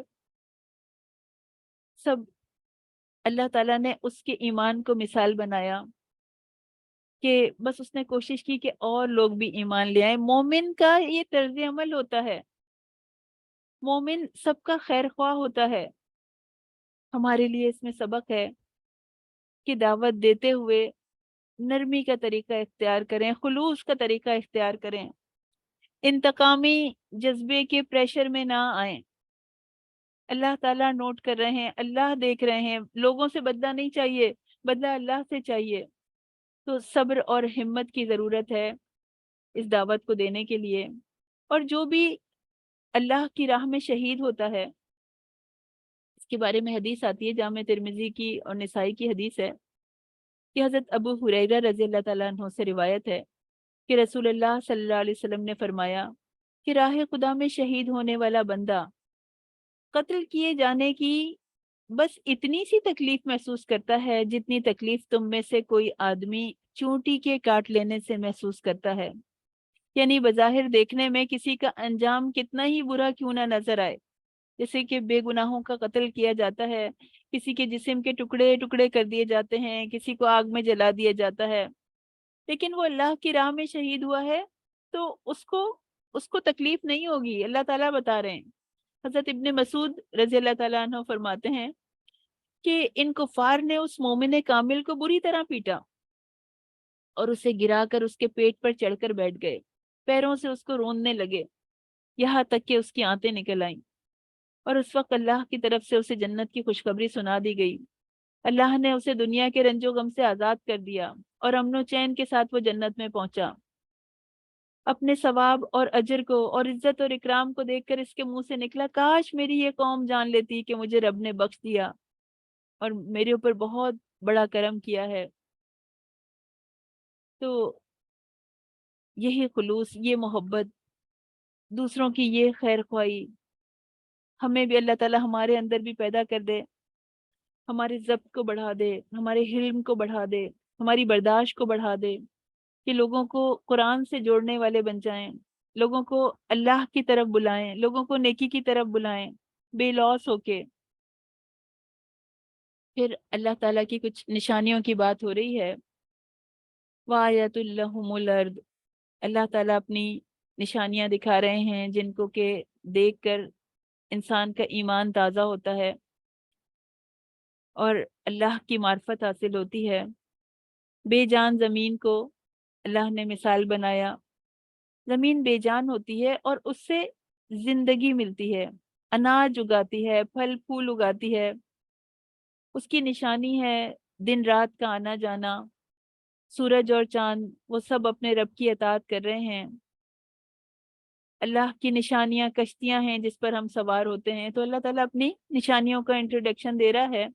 سب اللہ تعالیٰ نے اس کے ایمان کو مثال بنایا کہ بس اس نے کوشش کی کہ اور لوگ بھی ایمان لے آئیں۔ مومن کا یہ طرز عمل ہوتا ہے، مومن سب کا خیر خواہ ہوتا ہے۔ ہمارے لیے اس میں سبق ہے کہ دعوت دیتے ہوئے نرمی کا طریقہ اختیار کریں، خلوص کا طریقہ اختیار کریں، انتقامی جذبے کے پریشر میں نہ آئیں۔ اللہ تعالیٰ نوٹ کر رہے ہیں، اللہ دیکھ رہے ہیں، لوگوں سے بدلہ نہیں چاہیے، بدلہ اللہ سے چاہیے۔ تو صبر اور ہمت کی ضرورت ہے اس دعوت کو دینے کے لیے۔ اور جو بھی اللہ کی راہ میں شہید ہوتا ہے، اس کے بارے میں حدیث آتی ہے، جامع ترمذی کی اور نسائی کی حدیث ہے کہ حضرت ابو ہریرہ رضی اللہ تعالیٰ عنہ سے روایت ہے کہ رسول اللہ صلی اللہ علیہ وسلم نے فرمایا کہ راہ خدا میں شہید ہونے والا بندہ قتل کیے جانے کی بس اتنی سی تکلیف محسوس کرتا ہے جتنی تکلیف تم میں سے کوئی آدمی چونٹی کے کاٹ لینے سے محسوس کرتا ہے۔ یعنی بظاہر دیکھنے میں کسی کا انجام کتنا ہی برا کیوں نہ نظر آئے، جیسے کہ بے گناہوں کا قتل کیا جاتا ہے، کسی کے جسم کے ٹکڑے ٹکڑے کر دیے جاتے ہیں، کسی کو آگ میں جلا دیا جاتا ہے، لیکن وہ اللہ کی راہ میں شہید ہوا ہے تو اس کو تکلیف نہیں ہوگی۔ اللہ تعالیٰ بتا رہے ہیں، حضرت ابن مسعود رضی اللہ تعالیٰ عنہ فرماتے ہیں کہ ان کفار نے اس مومن کامل کو بری طرح پیٹا اور اسے گرا کر اس کے پیٹ پر چڑھ کر بیٹھ گئے، پیروں سے اس کو روندنے لگے، یہاں تک کہ اس کی آنتیں نکل آئیں، اور اس وقت اللہ کی طرف سے اسے جنت کی خوشخبری سنا دی گئی۔ اللہ نے اسے دنیا کے رنج و غم سے آزاد کر دیا اور امن و چین کے ساتھ وہ جنت میں پہنچا۔ اپنے ثواب اور اجر کو اور عزت اور اکرام کو دیکھ کر اس کے منہ سے نکلا، کاش میری یہ قوم جان لیتی کہ مجھے رب نے بخش دیا اور میرے اوپر بہت بڑا کرم کیا ہے۔ تو یہی خلوص، یہ محبت، دوسروں کی یہ خیر خواہی ہمیں بھی اللہ تعالیٰ ہمارے اندر بھی پیدا کر دے، ہمارے ضبط کو بڑھا دے، ہمارے حلم کو بڑھا دے، ہماری برداشت کو بڑھا دے، کہ لوگوں کو قرآن سے جوڑنے والے بن جائیں، لوگوں کو اللہ کی طرف بلائیں، لوگوں کو نیکی کی طرف بلائیں، بے لوث ہو کے۔ پھر اللہ تعالیٰ کی کچھ نشانیوں کی بات ہو رہی ہے۔ وَآيَةٌ لَهُمُ الْأَرْضُ، اللہ تعالیٰ اپنی نشانیاں دکھا رہے ہیں جن کو کہ دیکھ کر انسان کا ایمان تازہ ہوتا ہے اور اللہ کی معرفت حاصل ہوتی ہے۔ بے جان زمین کو اللہ نے مثال بنایا، زمین بے جان ہوتی ہے اور اس سے زندگی ملتی ہے، اناج اگاتی ہے، پھل پھول اگاتی ہے، اس کی نشانی ہے دن رات کا آنا جانا، سورج اور چاند وہ سب اپنے رب کی اطاعت کر رہے ہیں۔ اللہ کی نشانیاں کشتیاں ہیں جس پر ہم سوار ہوتے ہیں۔ تو اللہ تعالیٰ اپنی نشانیوں کا انٹروڈکشن دے رہا ہے،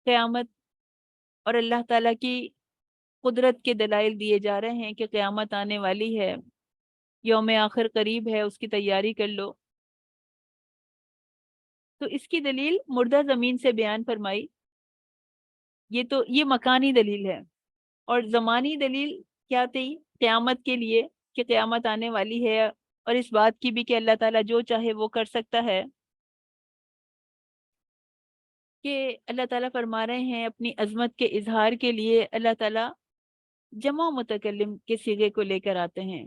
قیامت اور اللہ تعالیٰ کی قدرت کے دلائل دیے جا رہے ہیں کہ قیامت آنے والی ہے، یوم آخر قریب ہے، اس کی تیاری کر لو۔ تو اس کی دلیل مردہ زمین سے بیان فرمائی، یہ مکانی دلیل ہے، اور زمانی دلیل کیا تھی قیامت کے لیے کہ قیامت آنے والی ہے، اور اس بات کی بھی کہ اللہ تعالیٰ جو چاہے وہ کر سکتا ہے، کہ اللہ تعالیٰ فرما رہے ہیں اپنی عظمت کے اظہار کے لیے اللہ تعالیٰ جمع متکلم کے صیغے کو لے کر آتے ہیں۔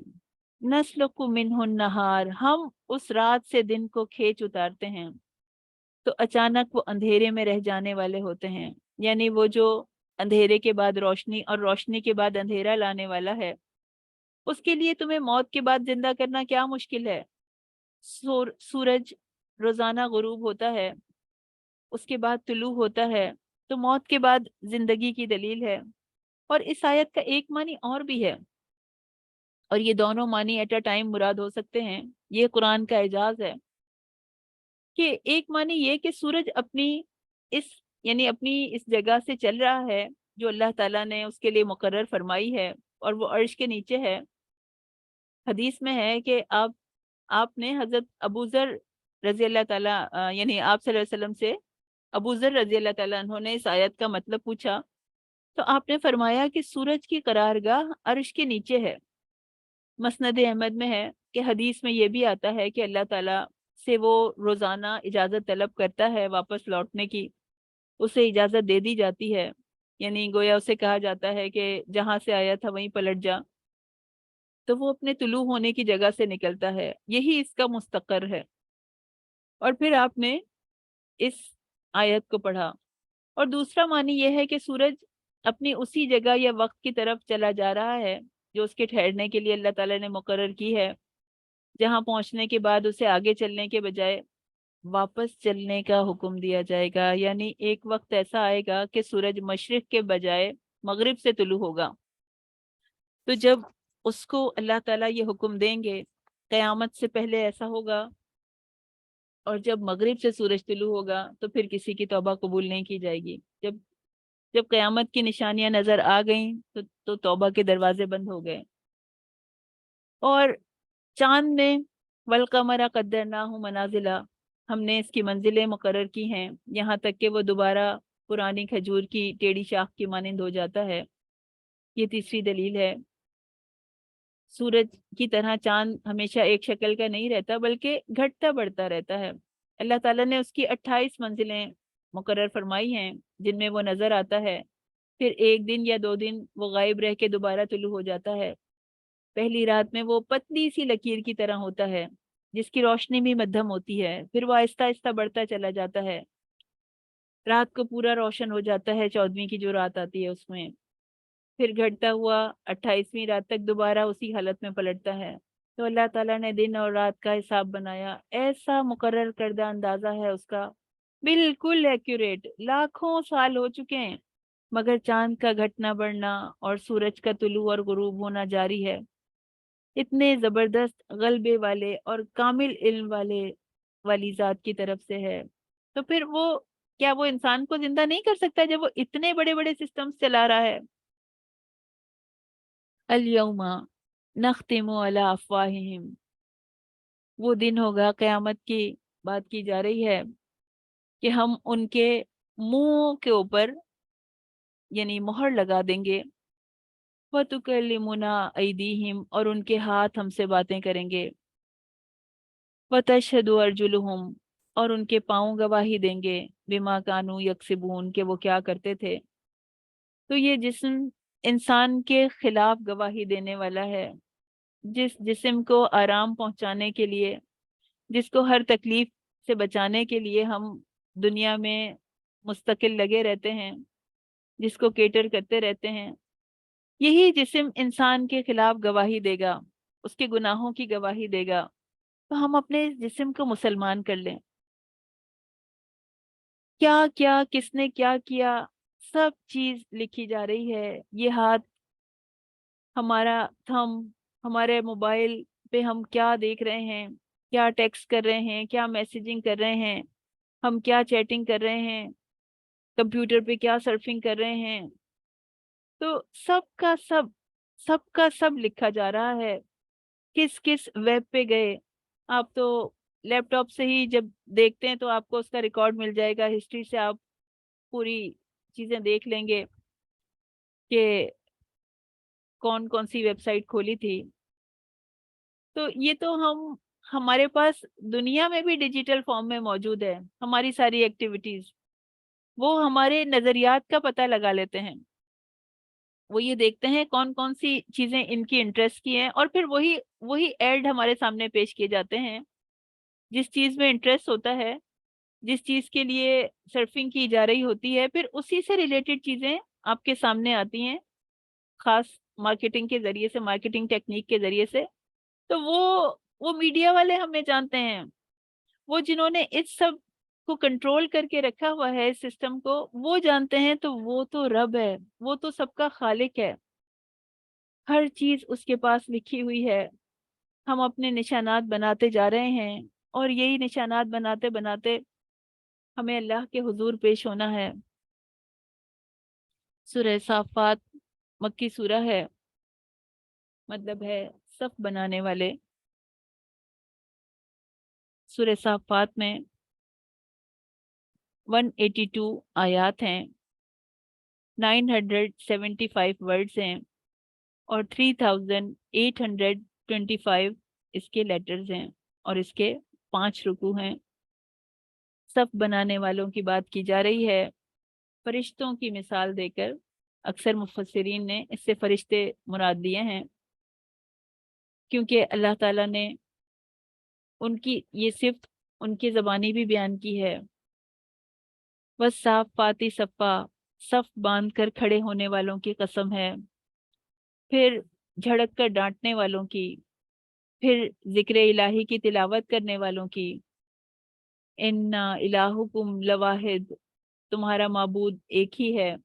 نسلک منہ النہار، ہم اس رات سے دن کو کھینچ اتارتے ہیں، تو اچانک وہ اندھیرے میں رہ جانے والے ہوتے ہیں، یعنی وہ جو اندھیرے کے بعد روشنی اور روشنی کے بعد اندھیرا لانے والا ہے، اس کے لیے تمہیں موت کے بعد زندہ کرنا کیا مشکل ہے؟ سورج روزانہ غروب ہوتا ہے، اس کے بعد طلوع ہوتا ہے، تو موت کے بعد زندگی کی دلیل ہے۔ اور اس آیت کا ایک معنی اور بھی ہے، اور یہ دونوں معنی ایٹ اے ٹائم مراد ہو سکتے ہیں۔ یہ قرآن کا اعجاز ہے کہ ایک معنی یہ کہ سورج اس اپنی اس جگہ سے چل رہا ہے جو اللہ تعالیٰ نے اس کے لیے مقرر فرمائی ہے، اور وہ عرش کے نیچے ہے۔ حدیث میں ہے کہ آپ نے حضرت ابو ذر رضی اللہ تعالیٰ آپ صلی اللہ علیہ وسلم سے ابو ذر رضی اللہ تعالیٰ عنہ نے اس آیت کا مطلب پوچھا، تو آپ نے فرمایا کہ سورج کی قرارگاہ عرش کے نیچے ہے۔ مسند احمد میں ہے کہ حدیث میں یہ بھی آتا ہے کہ اللہ تعالیٰ سے وہ روزانہ اجازت طلب کرتا ہے واپس لوٹنے کی، اسے اجازت دے دی جاتی ہے، یعنی گویا اسے کہا جاتا ہے کہ جہاں سے آیا تھا وہیں پلٹ جا، تو وہ اپنے طلوع ہونے کی جگہ سے نکلتا ہے، یہی اس کا مستقر ہے۔ اور پھر آپ نے اس آیت کو پڑھا، اور دوسرا معنی یہ ہے کہ سورج اپنی اسی جگہ یا وقت کی طرف چلا جا رہا ہے جو اس کے ٹھہرنے کے لیے اللہ تعالیٰ نے مقرر کی ہے، جہاں پہنچنے کے بعد اسے آگے چلنے کے بجائے واپس چلنے کا حکم دیا جائے گا، یعنی ایک وقت ایسا آئے گا کہ سورج مشرق کے بجائے مغرب سے طلوع ہوگا۔ تو جب اس کو اللہ تعالیٰ یہ حکم دیں گے، قیامت سے پہلے ایسا ہوگا، اور جب مغرب سے سورج طلوع ہوگا تو پھر کسی کی توبہ قبول نہیں کی جائے گی۔ جب قیامت کی نشانیاں نظر آ گئیں تو توبہ کے دروازے بند ہو گئے۔ اور چاند نے والقمر قدرناہ منازلہ، ہم نے اس کی منزلیں مقرر کی ہیں یہاں تک کہ وہ دوبارہ پرانی کھجور کی ٹیڑھی شاخ کی مانند ہو جاتا ہے۔ یہ تیسری دلیل ہے۔ سورج کی طرح چاند ہمیشہ ایک شکل کا نہیں رہتا بلکہ گھٹتا بڑھتا رہتا ہے۔ اللہ تعالیٰ نے اس کی 28 منزلیں مقرر فرمائی ہیں جن میں وہ نظر آتا ہے، پھر ایک دن یا 2 دن وہ غائب رہ کے دوبارہ طلوع ہو جاتا ہے۔ پہلی رات میں وہ پتلی سی لکیر کی طرح ہوتا ہے جس کی روشنی بھی مدھم ہوتی ہے، پھر وہ آہستہ آہستہ بڑھتا چلا جاتا ہے، رات کو پورا روشن ہو جاتا ہے 14ویں کی جو رات آتی ہے اس میں، پھر گھٹتا ہوا 28ویں رات تک دوبارہ اسی حالت میں پلٹتا ہے۔ تو اللہ تعالیٰ نے دن اور رات کا حساب بنایا، ایسا مقرر کردہ اندازہ ہے اس کا، بالکل ایکوریٹ، لاکھوں سال ہو چکے ہیں، مگر چاند کا گھٹنا بڑھنا اور سورج کا طلوع اور غروب ہونا جاری ہے۔ اتنے زبردست غلبے والے اور کامل علم والی ذات کی طرف سے ہے، تو پھر کیا وہ انسان کو زندہ نہیں کر سکتا جب وہ اتنے بڑے بڑے سسٹمز چلا رہا ہے؟ الیوم نختم علی افواہہم، وہ دن ہوگا، قیامت کی بات کی جا رہی ہے کہ ہم ان کے منہ کے اوپر مہر لگا دیں گے، وَتُكَلِّمُنَا أَيْدِيهِمْ، اور ان کے ہاتھ ہم سے باتیں کریں گے، وَتَشْهَدُ أَرْجُلُهُمْ، اور ان کے پاؤں گواہی دیں گے، بِمَا كَانُوا يَكْسِبُونَ، کہ وہ کیا کرتے تھے۔ تو یہ جسم انسان کے خلاف گواہی دینے والا ہے، جس جسم کو آرام پہنچانے کے لیے، جس کو ہر تکلیف سے بچانے کے لیے ہم دنیا میں مستقل لگے رہتے ہیں، جس کو کیٹر کرتے رہتے ہیں، یہی جسم انسان کے خلاف گواہی دے گا، اس کے گناہوں کی گواہی دے گا۔ تو ہم اپنے اس جسم کو مسلمان کر لیں۔ کیا کیا کس نے کیا کیا، سب چیز لکھی جا رہی ہے۔ یہ ہاتھ، ہمارا تھم، ہمارے موبائل پہ ہم کیا دیکھ رہے ہیں، کیا ٹیکسٹ کر رہے ہیں، کیا میسیجنگ کر رہے ہیں، ہم کیا چیٹنگ کر رہے ہیں، کمپیوٹر پہ کیا سرفنگ کر رہے ہیں، تو سب کا سب لکھا جا رہا ہے۔ کس کس ویب پہ گئے، آپ تو لیپ ٹاپ سے ہی جب دیکھتے ہیں تو آپ کو اس کا ریکارڈ مل جائے گا، ہسٹری سے آپ پوری چیزیں دیکھ لیں گے کہ کون کون سی ویب سائٹ کھولی تھی۔ تو یہ تو ہمارے پاس دنیا میں بھی ڈیجیٹل فارم میں موجود ہے، ہماری ساری ایکٹیویٹیز، وہ ہمارے نظریات کا پتہ لگا لیتے ہیں، وہ یہ دیکھتے ہیں کون کون سی چیزیں ان کی انٹرسٹ کی ہیں، اور پھر وہی ایڈ ہمارے سامنے پیش کیے جاتے ہیں۔ جس چیز میں انٹرسٹ ہوتا ہے، جس چیز کے لیے سرفنگ کی جا رہی ہوتی ہے، پھر اسی سے ریلیٹڈ چیزیں آپ کے سامنے آتی ہیں، خاص مارکیٹنگ کے ذریعے سے، مارکیٹنگ ٹیکنیک کے ذریعے سے۔ تو وہ میڈیا والے ہمیں جانتے ہیں، وہ جنہوں نے اس سب کو کنٹرول کر کے رکھا ہوا ہے اس سسٹم کو، وہ جانتے ہیں، تو وہ تو رب ہے، وہ تو سب کا خالق ہے، ہر چیز اس کے پاس لکھی ہوئی ہے۔ ہم اپنے نشانات بناتے جا رہے ہیں، اور یہی نشانات بناتے بناتے ہمیں اللہ کے حضور پیش ہونا ہے۔ سورہ صافات مکی سورہ ہے، مطلب ہے صف بنانے والے۔ سورہ صافات میں 182 آیات ہیں، 975 ورڈز ہیں، اور 3825 اس کے لیٹرز ہیں، اور اس کے 5 رکوع ہیں۔ صف بنانے والوں کی بات کی جا رہی ہے، فرشتوں کی مثال دے کر۔ اکثر مفسرین نے اس سے فرشتے مراد لیے ہیں، کیونکہ اللہ تعالیٰ نے ان کی یہ صفت ان کی زبانی بھی بیان کی ہے۔ والصافات صفا، صف باندھ کر کھڑے ہونے والوں کی قسم ہے، پھر جھڑک کر ڈانٹنے والوں کی، پھر ذکر الہی کی تلاوت کرنے والوں کی۔ اِنَّ الہکم لواحد، تمہارا معبود ایک ہی ہے۔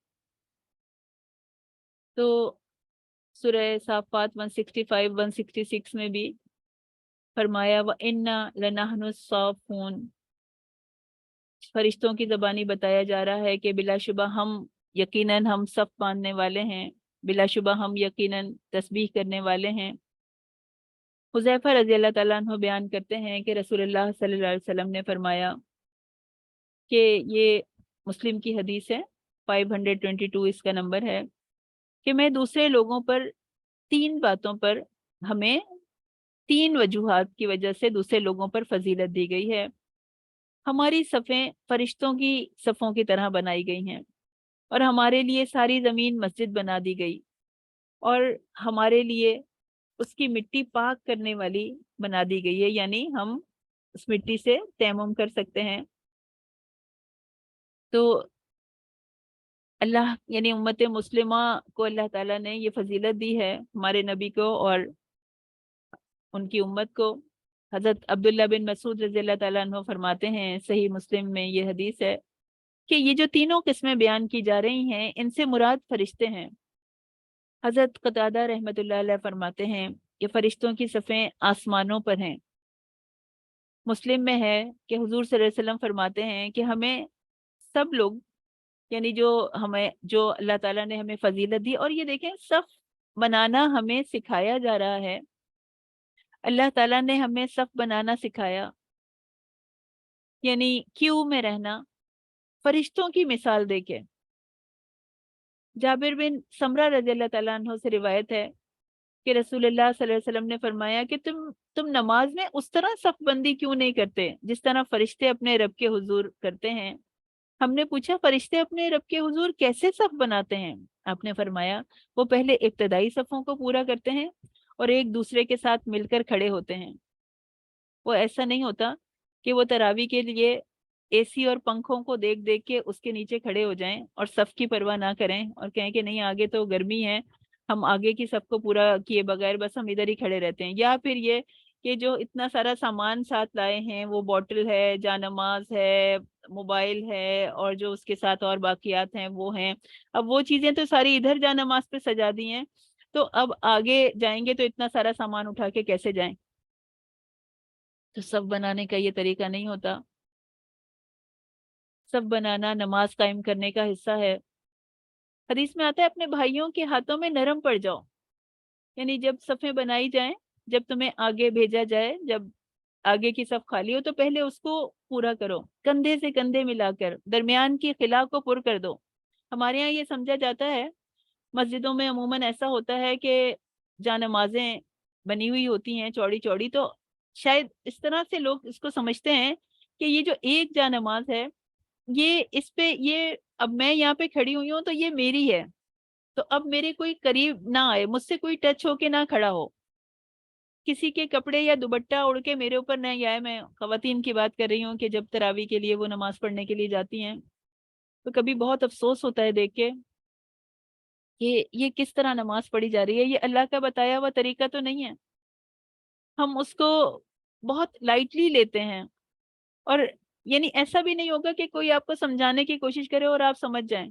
تو سورہ صافات 165 166 میں بھی فرمایا وَإِنَّا لَنَحْنُ الصَّافُونَ، فرشتوں کی زبانی بتایا جا رہا ہے کہ بلا شبہ ہم، یقیناً ہم صف باندھنے والے ہیں، بلا شبہ ہم یقیناً تسبیح کرنے والے ہیں۔ حذیفہ رضی اللہ تعالیٰ عنہ بیان کرتے ہیں کہ رسول اللہ صلی اللہ علیہ وسلم نے فرمایا کہ یہ مسلم کی حدیث ہے، 522 اس کا نمبر ہے، کہ میں دوسرے لوگوں پر 3 باتوں پر، ہمیں 3 وجوہات کی وجہ سے دوسرے لوگوں پر فضیلت دی گئی ہے۔ ہماری صفیں فرشتوں کی صفوں کی طرح بنائی گئی ہیں، اور ہمارے لیے ساری زمین مسجد بنا دی گئی، اور ہمارے لیے اس کی مٹی پاک کرنے والی بنا دی گئی ہے، یعنی ہم اس مٹی سے تیمم کر سکتے ہیں۔ تو اللہ یعنی امت مسلمہ کو اللہ تعالیٰ نے یہ فضیلت دی ہے، ہمارے نبی کو اور ان کی امت کو۔ حضرت عبداللہ بن مسعود رضی اللہ تعالیٰ عنہ فرماتے ہیں، صحیح مسلم میں یہ حدیث ہے، کہ یہ جو تینوں قسمیں بیان کی جا رہی ہیں، ان سے مراد فرشتے ہیں۔ حضرت قتادہ رحمۃ اللہ علیہ فرماتے ہیں کہ فرشتوں کی صفیں آسمانوں پر ہیں۔ مسلم میں ہے کہ حضور صلی اللہ علیہ وسلم فرماتے ہیں کہ ہمیں سب لوگ، یعنی جو اللہ تعالیٰ نے ہمیں فضیلت دی، اور یہ دیکھیں صف بنانا ہمیں سکھایا جا رہا ہے، اللہ تعالیٰ نے ہمیں صف بنانا سکھایا، یعنی کیو میں رہنا، فرشتوں کی مثال دے کے۔ جابر بن سمرہ رضی اللہ تعالیٰ عنہ سے روایت ہے کہ رسول اللہ صلی اللہ علیہ وسلم نے فرمایا کہ تم نماز میں اس طرح صف بندی کیوں نہیں کرتے جس طرح فرشتے اپنے رب کے حضور کرتے ہیں۔ ہم نے پوچھا فرشتے اپنے رب کے حضور کیسے صف بناتے ہیں؟ آپ نے فرمایا وہ پہلے ابتدائی صفوں کو پورا کرتے ہیں اور ایک دوسرے کے ساتھ مل کر کھڑے ہوتے ہیں۔ وہ ایسا نہیں ہوتا کہ وہ تراویح کے لیے اے سی اور پنکھوں کو دیکھ دیکھ کے اس کے نیچے کھڑے ہو جائیں اور صف کی پرواہ نہ کریں اور کہیں کہ نہیں آگے تو گرمی ہے، ہم آگے کی صف کو پورا کیے بغیر بس ہم ادھر ہی کھڑے رہتے ہیں۔ یا پھر یہ کہ جو اتنا سارا سامان ساتھ لائے ہیں، وہ بوٹل ہے، جانماز ہے، موبائل ہے، اور جو اس کے ساتھ اور باقیات ہیں وہ ہیں، اب وہ چیزیں تو ساری ادھر جانماز پہ سجا دی ہیں، تو اب آگے جائیں گے تو اتنا سارا سامان اٹھا کے کیسے جائیں؟ تو صف بنانے کا یہ طریقہ نہیں ہوتا۔ صف بنانا نماز قائم کرنے کا حصہ ہے۔ حدیث میں آتا ہے اپنے بھائیوں کے ہاتھوں میں نرم پڑ جاؤ، یعنی جب صفیں بنائی جائیں، جب تمہیں آگے بھیجا جائے، جب آگے کی صف خالی ہو تو پہلے اس کو پورا کرو، کندھے سے کندھے ملا کر درمیان کی خلا کو پر کر دو۔ ہمارے ہاں یہ سمجھا جاتا ہے، مسجدوں میں عموماً ایسا ہوتا ہے کہ جہاں نمازیں بنی ہوئی ہوتی ہیں چوڑی چوڑی، تو شاید اس طرح سے لوگ اس کو سمجھتے ہیں کہ یہ جو ایک جا نماز ہے، یہ اس پہ یہ اب میں یہاں پہ کھڑی ہوئی ہوں تو یہ میری ہے، تو اب میرے کوئی قریب نہ آئے، مجھ سے کوئی ٹچ ہو کے نہ کھڑا ہو، کسی کے کپڑے یا دوپٹہ اڑ کے میرے اوپر نہیں آئے۔ میں خواتین کی بات کر رہی ہوں کہ جب تراویح کے لیے وہ نماز پڑھنے کے لیے جاتی ہیں تو کبھی بہت افسوس ہوتا ہے دیکھ کے کہ یہ کس طرح نماز پڑھی جا رہی ہے، یہ اللہ کا بتایا ہوا طریقہ تو نہیں ہے، ہم اس کو بہت لائٹلی لیتے ہیں۔ اور یعنی ایسا بھی نہیں ہوگا کہ کوئی آپ کو سمجھانے کی کوشش کرے اور آپ سمجھ جائیں.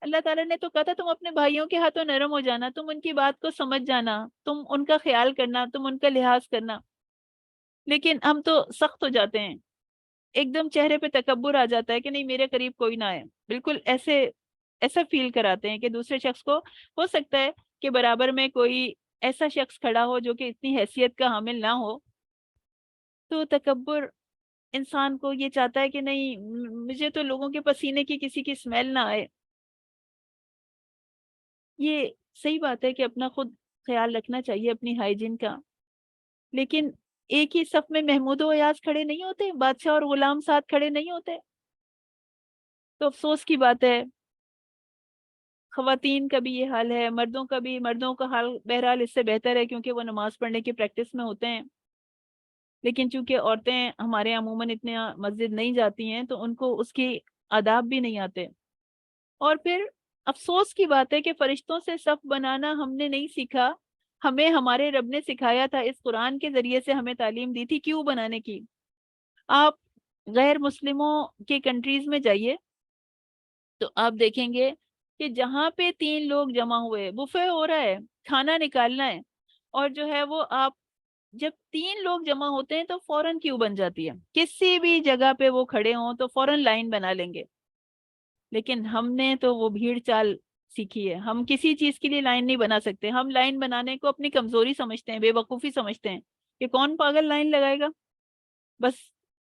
اللہ تعالیٰ نے تو کہا تھا تم اپنے بھائیوں کے ہاتھوں نرم ہو جانا، تم ان کی بات کو سمجھ جانا، تم ان کا خیال کرنا، تم ان کا لحاظ کرنا. لیکن ہم تو سخت ہو جاتے ہیں، ایک دم چہرے پہ تکبر آ جاتا ہے کہ نہیں میرے قریب کوئی نہ آئے. بالکل ایسا فیل کراتے ہیں کہ دوسرے شخص کو ہو سکتا ہے کہ برابر میں کوئی ایسا شخص کھڑا ہو جو کہ اتنی حیثیت کا حامل نہ ہو. تو تکبر انسان کو یہ چاہتا ہے کہ نہیں مجھے تو لوگوں کے پسینے کی کسی کی اسمیل نہ آئے. یہ صحیح بات ہے کہ اپنا خود خیال رکھنا چاہیے اپنی ہائیجین کا، لیکن ایک ہی صف میں محمود و ایاز کھڑے نہیں ہوتے، بادشاہ اور غلام ساتھ کھڑے نہیں ہوتے. تو افسوس کی بات ہے، خواتین کا بھی یہ حال ہے، مردوں کا بھی. مردوں کا حال بہرحال اس سے بہتر ہے کیونکہ وہ نماز پڑھنے کی پریکٹس میں ہوتے ہیں، لیکن چونکہ عورتیں ہمارے عموماً اتنے مسجد نہیں جاتی ہیں تو ان کو اس کی آداب بھی نہیں آتے. اور پھر افسوس کی بات ہے کہ فرشتوں سے صف بنانا ہم نے نہیں سیکھا، ہمیں ہمارے رب نے سکھایا تھا، اس قرآن کے ذریعے سے ہمیں تعلیم دی تھی کیوں بنانے کی. آپ غیر مسلموں کے کنٹریز میں جائیے تو آپ دیکھیں گے کہ جہاں پہ 3 لوگ جمع ہوئے، بفے ہو رہا ہے، کھانا نکالنا ہے، اور جو ہے وہ آپ جب 3 لوگ جمع ہوتے ہیں تو فوراً کیوں بن جاتی ہے. کسی بھی جگہ پہ وہ کھڑے ہوں تو فوراً لائن بنا لیں گے. لیکن ہم نے تو وہ بھیڑ چال سیکھی ہے، ہم کسی چیز کے لیے لائن نہیں بنا سکتے. ہم لائن بنانے کو اپنی کمزوری سمجھتے ہیں، بے وقوفی سمجھتے ہیں کہ کون پاگل لائن لگائے گا. بس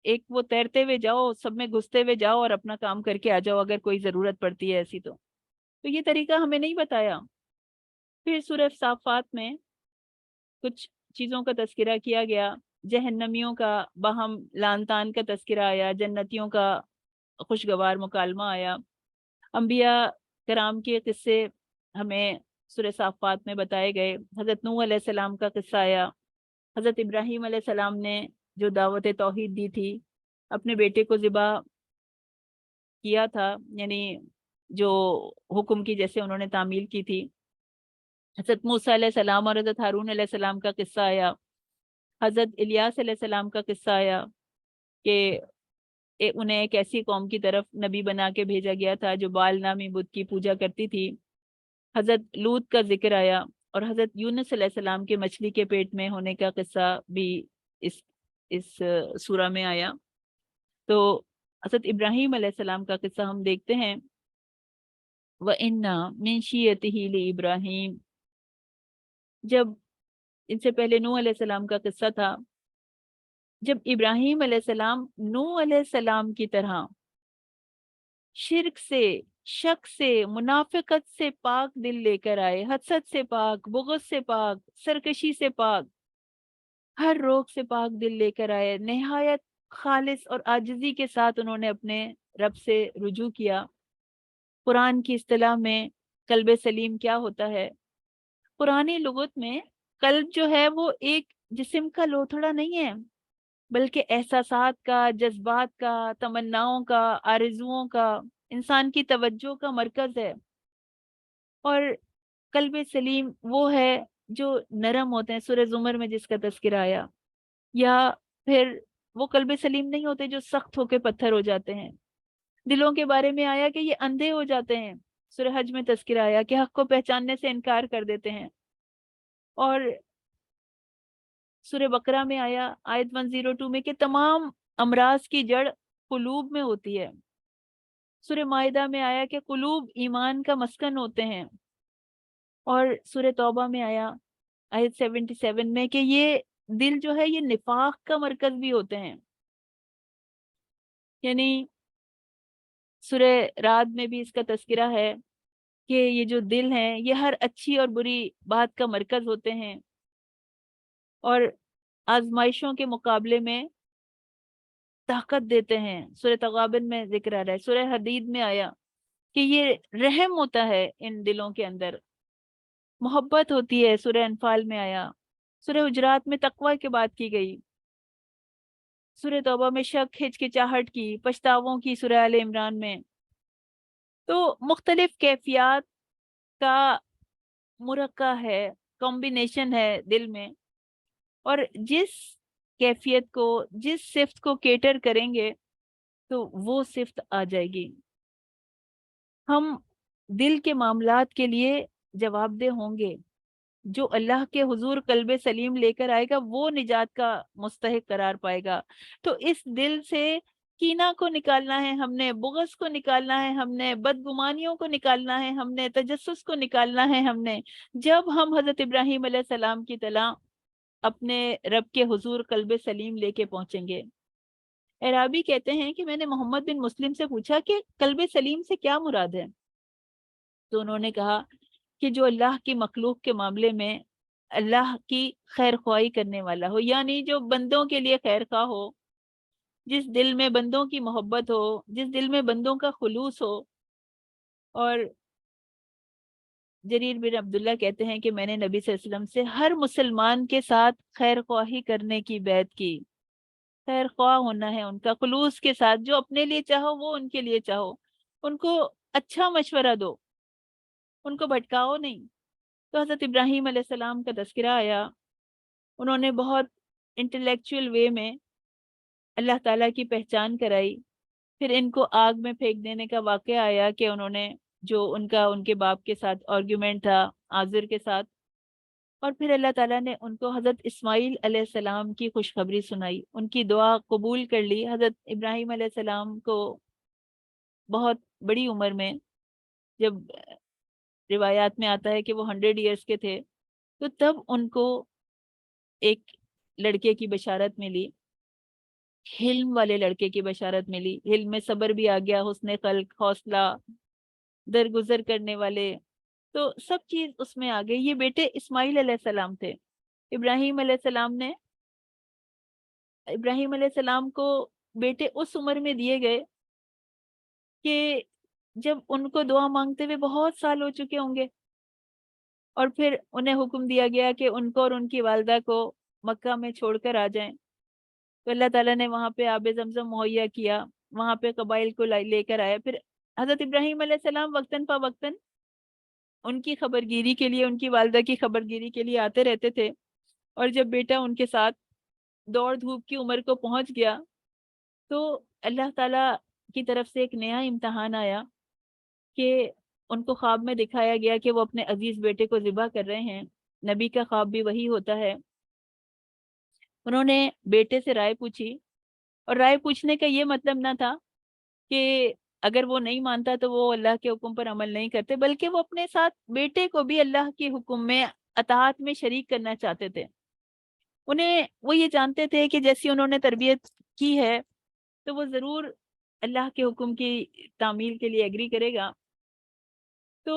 ایک وہ تیرتے ہوئے جاؤ، سب میں گھستے ہوئے جاؤ اور اپنا کام کر کے آ جاؤ اگر کوئی ضرورت پڑتی ہے ایسی. تو یہ طریقہ ہمیں نہیں بتایا. پھر سورہ صافات میں کچھ چیزوں کا تذکرہ کیا گیا، جہنمیوں کا باہم لان تان کا تذکرہ آیا، جنتیوں کا خوشگوار مکالمہ آیا، انبیاء کرام کے قصے ہمیں سورہ صافات میں بتائے گئے. حضرت نوح علیہ السلام کا قصہ آیا، حضرت ابراہیم علیہ السلام نے جو دعوت توحید دی تھی، اپنے بیٹے کو ذبح کیا تھا، یعنی جو حکم کی جیسے انہوں نے تعمیل کی تھی. حضرت موسیٰ علیہ السلام اور حضرت ہارون علیہ السلام کا قصہ آیا. حضرت الیاس علیہ السلام کا قصہ آیا کہ انہیں ایک ایسی قوم کی طرف نبی بنا کے بھیجا گیا تھا جو بال نامی بت کی پوجا کرتی تھی. حضرت لوط کا ذکر آیا، اور حضرت یونس علیہ السلام کے مچھلی کے پیٹ میں ہونے کا قصہ بھی اس سورہ میں آیا. تو حضرت ابراہیم علیہ السلام کا قصہ ہم دیکھتے ہیں، وَإِنَّ مِن شِيَّتِهِ لِإِبْرَاهِيمَ. جب ان سے پہلے نوح علیہ السلام کا قصہ تھا، جب ابراہیم علیہ السلام نوح علیہ السلام کی طرح شرک سے، شک سے، منافقت سے پاک دل لے کر آئے، حسد سے پاک، بغض سے پاک، سرکشی سے پاک، ہر روگ سے پاک دل لے کر آئے، نہایت خالص اور عاجزی کے ساتھ انہوں نے اپنے رب سے رجوع کیا. قرآن کی اصطلاح میں قلب سلیم کیا ہوتا ہے؟ پرانی لغت میں قلب جو ہے وہ ایک جسم کا لوتھڑا نہیں ہے، بلکہ احساسات کا، جذبات کا، تمناؤں کا، آرزوؤں کا، انسان کی توجہ کا مرکز ہے. اور قلب سلیم وہ ہے جو نرم ہوتے ہیں، سورہ زمر میں جس کا تذکرہ آیا. یا پھر وہ قلب سلیم نہیں ہوتے جو سخت ہو کے پتھر ہو جاتے ہیں. دلوں کے بارے میں آیا کہ یہ اندھے ہو جاتے ہیں، سورہ حج میں تذکرہ آیا کہ حق کو پہچاننے سے انکار کر دیتے ہیں. اور سورہ بقرہ میں آیا آیت 102 میں کہ تمام امراض کی جڑ قلوب میں ہوتی ہے. سورہ مائدہ میں آیا کہ قلوب ایمان کا مسکن ہوتے ہیں. اور سورہ توبہ میں آیا آیت 77 میں کہ یہ دل جو ہے یہ نفاق کا مرکز بھی ہوتے ہیں. یعنی سورہ رعد میں بھی اس کا تذکرہ ہے کہ یہ جو دل ہیں یہ ہر اچھی اور بری بات کا مرکز ہوتے ہیں، اور آزمائشوں کے مقابلے میں طاقت دیتے ہیں. سورہ تغابن میں ذکر آ رہا ہے، سورہ حدید میں آیا کہ یہ رحم ہوتا ہے ان دلوں کے اندر، محبت ہوتی ہے. سورہ انفال میں آیا، سورہ حجرات میں تقوی کی بات کی گئی، سورہ توبہ میں شک، ہچکچاہٹ کی، پچھتاووں کی سورہ آل عمران میں. تو مختلف کیفیات کا مرقع ہے، کمبینیشن ہے دل میں. اور جس کیفیت کو، جس صفت کو کیٹر کریں گے تو وہ صفت آ جائے گی۔ ہم دل کے معاملات کے لیے جواب دہ ہوں گے۔ جو اللہ کے حضور قلب سلیم لے کر آئے گا وہ نجات کا مستحق قرار پائے گا۔ تو اس دل سے کینہ کو نکالنا ہے ہم نے، بغض کو نکالنا ہے ہم نے، بدگمانیوں کو نکالنا ہے ہم نے، تجسس کو نکالنا ہے ہم نے۔ جب ہم حضرت ابراہیم علیہ السلام کی طرح اپنے رب کے حضور قلب سلیم لے کے پہنچیں گے۔ عرابی کہتے ہیں کہ میں نے محمد بن مسلم سے پوچھا کہ قلب سلیم سے کیا مراد ہے؟ تو انہوں نے کہا کہ جو اللہ کی مخلوق کے معاملے میں اللہ کی خیر خواہی کرنے والا ہو، یعنی جو بندوں کے لیے خیر خواہ ہو، جس دل میں بندوں کی محبت ہو، جس دل میں بندوں کا خلوص ہو۔ اور جریر بن عبداللہ کہتے ہیں کہ میں نے نبی صلی اللہ علیہ وسلم سے ہر مسلمان کے ساتھ خیر خواہی کرنے کی بیعت کی۔ خیر خواہ ہونا ہے ان کا، خلوص کے ساتھ، جو اپنے لیے چاہو وہ ان کے لیے چاہو، ان کو اچھا مشورہ دو، ان کو بھٹکاؤ نہیں۔ تو حضرت ابراہیم علیہ السلام کا تذکرہ آیا، انہوں نے بہت انٹلیکچوئل وے میں اللہ تعالیٰ کی پہچان کرائی۔ پھر ان کو آگ میں پھینک دینے کا واقعہ آیا کہ انہوں نے جو ان کے باپ کے ساتھ آرگیومنٹ تھا آزر کے ساتھ، اور پھر اللہ تعالیٰ نے ان کو حضرت اسماعیل علیہ السلام کی خوشخبری سنائی، ان کی دعا قبول کر لی۔ حضرت ابراہیم علیہ السلام کو بہت بڑی عمر میں، جب روایات میں آتا ہے کہ وہ 100 ایئرس کے تھے، تو تب ان کو ایک لڑکے کی بشارت ملی، حلم والے لڑکے کی بشارت ملی۔ حلم میں صبر بھی آ گیا، حسن خلق، حوصلہ، درگزر کرنے والے، تو سب چیز اس میں آ گئی۔ یہ بیٹے اسماعیل علیہ السلام تھے۔ ابراہیم علیہ السلام نے ابراہیم علیہ السلام کو بیٹے اس عمر میں دیے گئے کہ جب ان کو دعا مانگتے ہوئے بہت سال ہو چکے ہوں گے، اور پھر انہیں حکم دیا گیا کہ ان کو اور ان کی والدہ کو مکہ میں چھوڑ کر آ جائیں۔ تو اللہ تعالیٰ نے وہاں پہ آب زمزم مہیا کیا، وہاں پہ قبائل کو لے کر آیا۔ پھر حضرت ابراہیم علیہ السلام وقتاً فوقتاً ان کی خبر گیری کے لیے، ان کی والدہ کی خبر گیری کے لیے آتے رہتے تھے۔ اور جب بیٹا ان کے ساتھ دوڑ دھوپ کی عمر کو پہنچ گیا تو اللہ تعالیٰ کی طرف سے ایک نیا امتحان آیا کہ ان کو خواب میں دکھایا گیا کہ وہ اپنے عزیز بیٹے کو ذبح کر رہے ہیں۔ نبی کا خواب بھی وہی ہوتا ہے۔ انہوں نے بیٹے سے رائے پوچھی، اور رائے پوچھنے کا یہ مطلب نہ تھا کہ اگر وہ نہیں مانتا تو وہ اللہ کے حکم پر عمل نہیں کرتے، بلکہ وہ اپنے ساتھ بیٹے کو بھی اللہ کے حکم میں، اطاعت میں شریک کرنا چاہتے تھے۔ وہ یہ جانتے تھے کہ جیسی انہوں نے تربیت کی ہے تو وہ ضرور اللہ کے حکم کی تعمیل کے لیے ایگری کرے گا۔ تو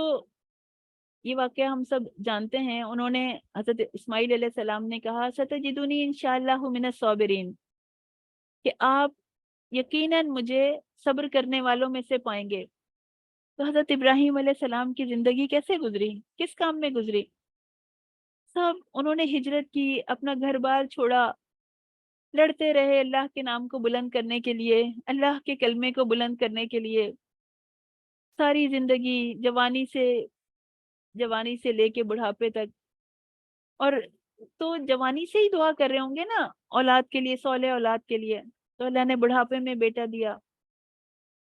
یہ واقعہ ہم سب جانتے ہیں۔ انہوں نے، حضرت اسماعیل علیہ السلام نے کہا ستجدونی انشاءاللہ من الصابرین، کہ آپ یقیناً مجھے صبر کرنے والوں میں سے پائیں گے۔ تو حضرت ابراہیم علیہ السلام کی زندگی کیسے گزری، کس کام میں گزری؟ سب انہوں نے ہجرت کی، اپنا گھر بار چھوڑا، لڑتے رہے اللہ کے نام کو بلند کرنے کے لیے، اللہ کے کلمے کو بلند کرنے کے لیے۔ ساری زندگی جوانی سے لے کے بڑھاپے تک، اور تو جوانی سے ہی دعا کر رہے ہوں گے نا اولاد کے لیے، صالح اولاد کے لیے۔ تو اللہ نے بڑھاپے میں بیٹا دیا،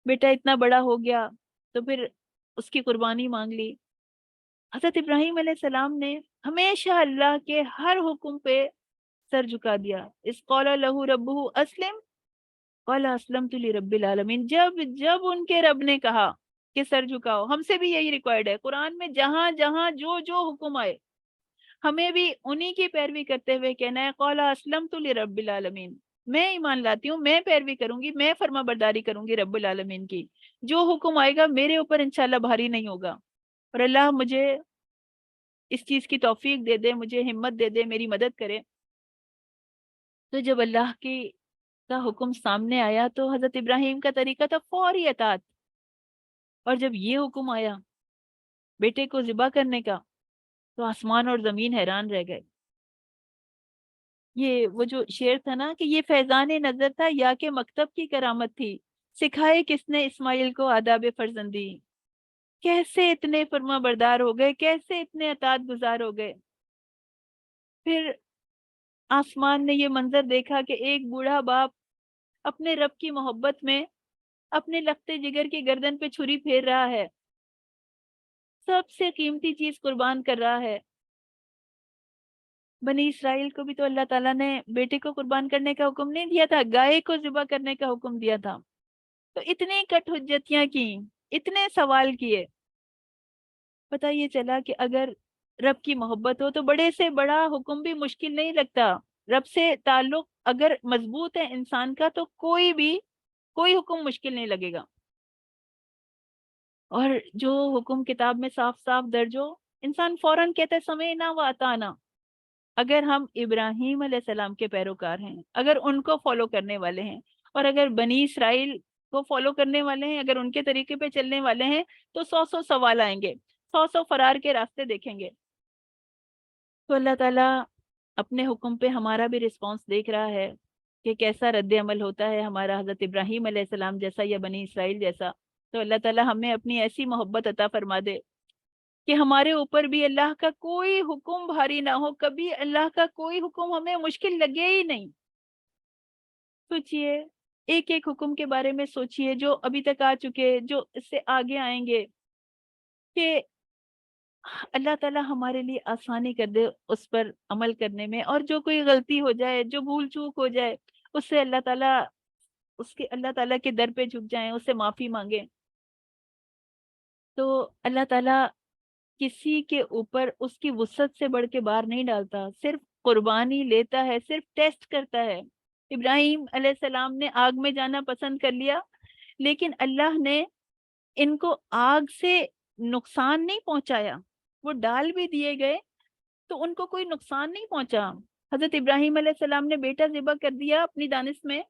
بیٹا اتنا بڑا ہو گیا تو پھر اس کی قربانی مانگ لی۔ حضرت ابراہیم علیہ السلام نے ہمیشہ اللہ کے ہر حکم پہ سر جھکا دیا۔ اس قال لہ ربہ اسلم قال اسلمت لرب العالمین، جب ان کے رب نے کہا کہ سر جھکاؤ، ہم سے بھی یہی ریکوائرڈ ہے۔ قرآن میں جہاں جہاں جو حکم آئے ہمیں بھی انہی کی پیروی کرتے ہوئے کہنا ہے قال اسلمت لرب العالمین، میں ایمان لاتی ہوں، میں پیروی کروں گی، میں فرما برداری کروں گی رب العالمین کی۔ جو حکم آئے گا میرے اوپر انشاءاللہ بھاری نہیں ہوگا، اور اللہ مجھے اس چیز کی توفیق دے دے، مجھے ہمت دے دے، میری مدد کرے۔ تو جب اللہ کا حکم سامنے آیا تو حضرت ابراہیم کا طریقہ تھا فوری اطاعت، اور جب یہ حکم آیا بیٹے کو ذبح کرنے کا تو آسمان اور زمین حیران رہ گئے۔ یہ وہ جو شعر تھا نا کہ یہ فیضان نظر تھا یا کہ مکتب کی کرامت تھی، سکھائے کس نے اسماعیل کو آداب فرزندی۔ کیسے اتنے فرما بردار ہو گئے، کیسے اتنے اطاعت گزار ہو گئے۔ پھر آسمان نے یہ منظر دیکھا کہ ایک بوڑھا باپ اپنے رب کی محبت میں اپنے لختے جگر کی گردن پہ چھری پھیر رہا ہے، سب سے قیمتی چیز قربان کر رہا ہے۔ بنی اسرائیل کو بھی تو اللہ تعالیٰ نے بیٹے کو قربان کرنے کا حکم نہیں دیا تھا، گائے کو ذبح کرنے کا حکم دیا تھا۔ تو اتنی کٹ حجتیاں کی، اتنے سوال کیے، پتہ یہ چلا کہ اگر رب کی محبت ہو تو بڑے سے بڑا حکم بھی مشکل نہیں لگتا۔ رب سے تعلق اگر مضبوط ہے انسان کا تو کوئی حکم مشکل نہیں لگے گا۔ اور جو حکم کتاب میں صاف صاف درج ہو، انسان فوراً کہتا ہے سمعنا و اطعنا۔ اگر ہم ابراہیم علیہ السلام کے پیروکار ہیں، اگر ان کو فالو کرنے والے ہیں، اور اگر بنی اسرائیل کو فالو کرنے والے ہیں، اگر ان کے طریقے پہ چلنے والے ہیں، تو 100 سوال آئیں گے، 100 فرار کے راستے دیکھیں گے۔ تو اللہ تعالیٰ اپنے حکم پہ ہمارا بھی رسپانس دیکھ رہا ہے کہ کیسا رد عمل ہوتا ہے ہمارا حضرت ابراہیم علیہ السلام جیسا یا بنی اسرائیل جیسا۔ تو اللہ تعالیٰ ہمیں اپنی ایسی محبت عطا فرما دے کہ ہمارے اوپر بھی اللہ کا کوئی حکم بھاری نہ ہو، کبھی اللہ کا کوئی حکم ہمیں مشکل لگے ہی نہیں۔ سوچئے، ایک ایک حکم کے بارے میں سوچئے جو ابھی تک آ چکے، جو اس سے آگے آئیں گے، کہ اللہ تعالیٰ ہمارے لیے آسانی کر دے اس پر عمل کرنے میں، اور جو کوئی غلطی ہو جائے، جو بھول چوک ہو جائے، اس سے اللہ تعالیٰ کے در پہ جھک جائیں، اس سے معافی مانگیں۔ تو اللہ تعالیٰ کسی کے اوپر اس کی وسعت سے بڑھ کے بار نہیں ڈالتا، صرف قربانی لیتا ہے، صرف ٹیسٹ کرتا ہے۔ ابراہیم علیہ السلام نے آگ میں جانا پسند کر لیا، لیکن اللہ نے ان کو آگ سے نقصان نہیں پہنچایا، وہ ڈال بھی دیے گئے تو ان کو کوئی نقصان نہیں پہنچا۔ حضرت ابراہیم علیہ السلام نے بیٹا ذبح کر دیا اپنی دانش میں،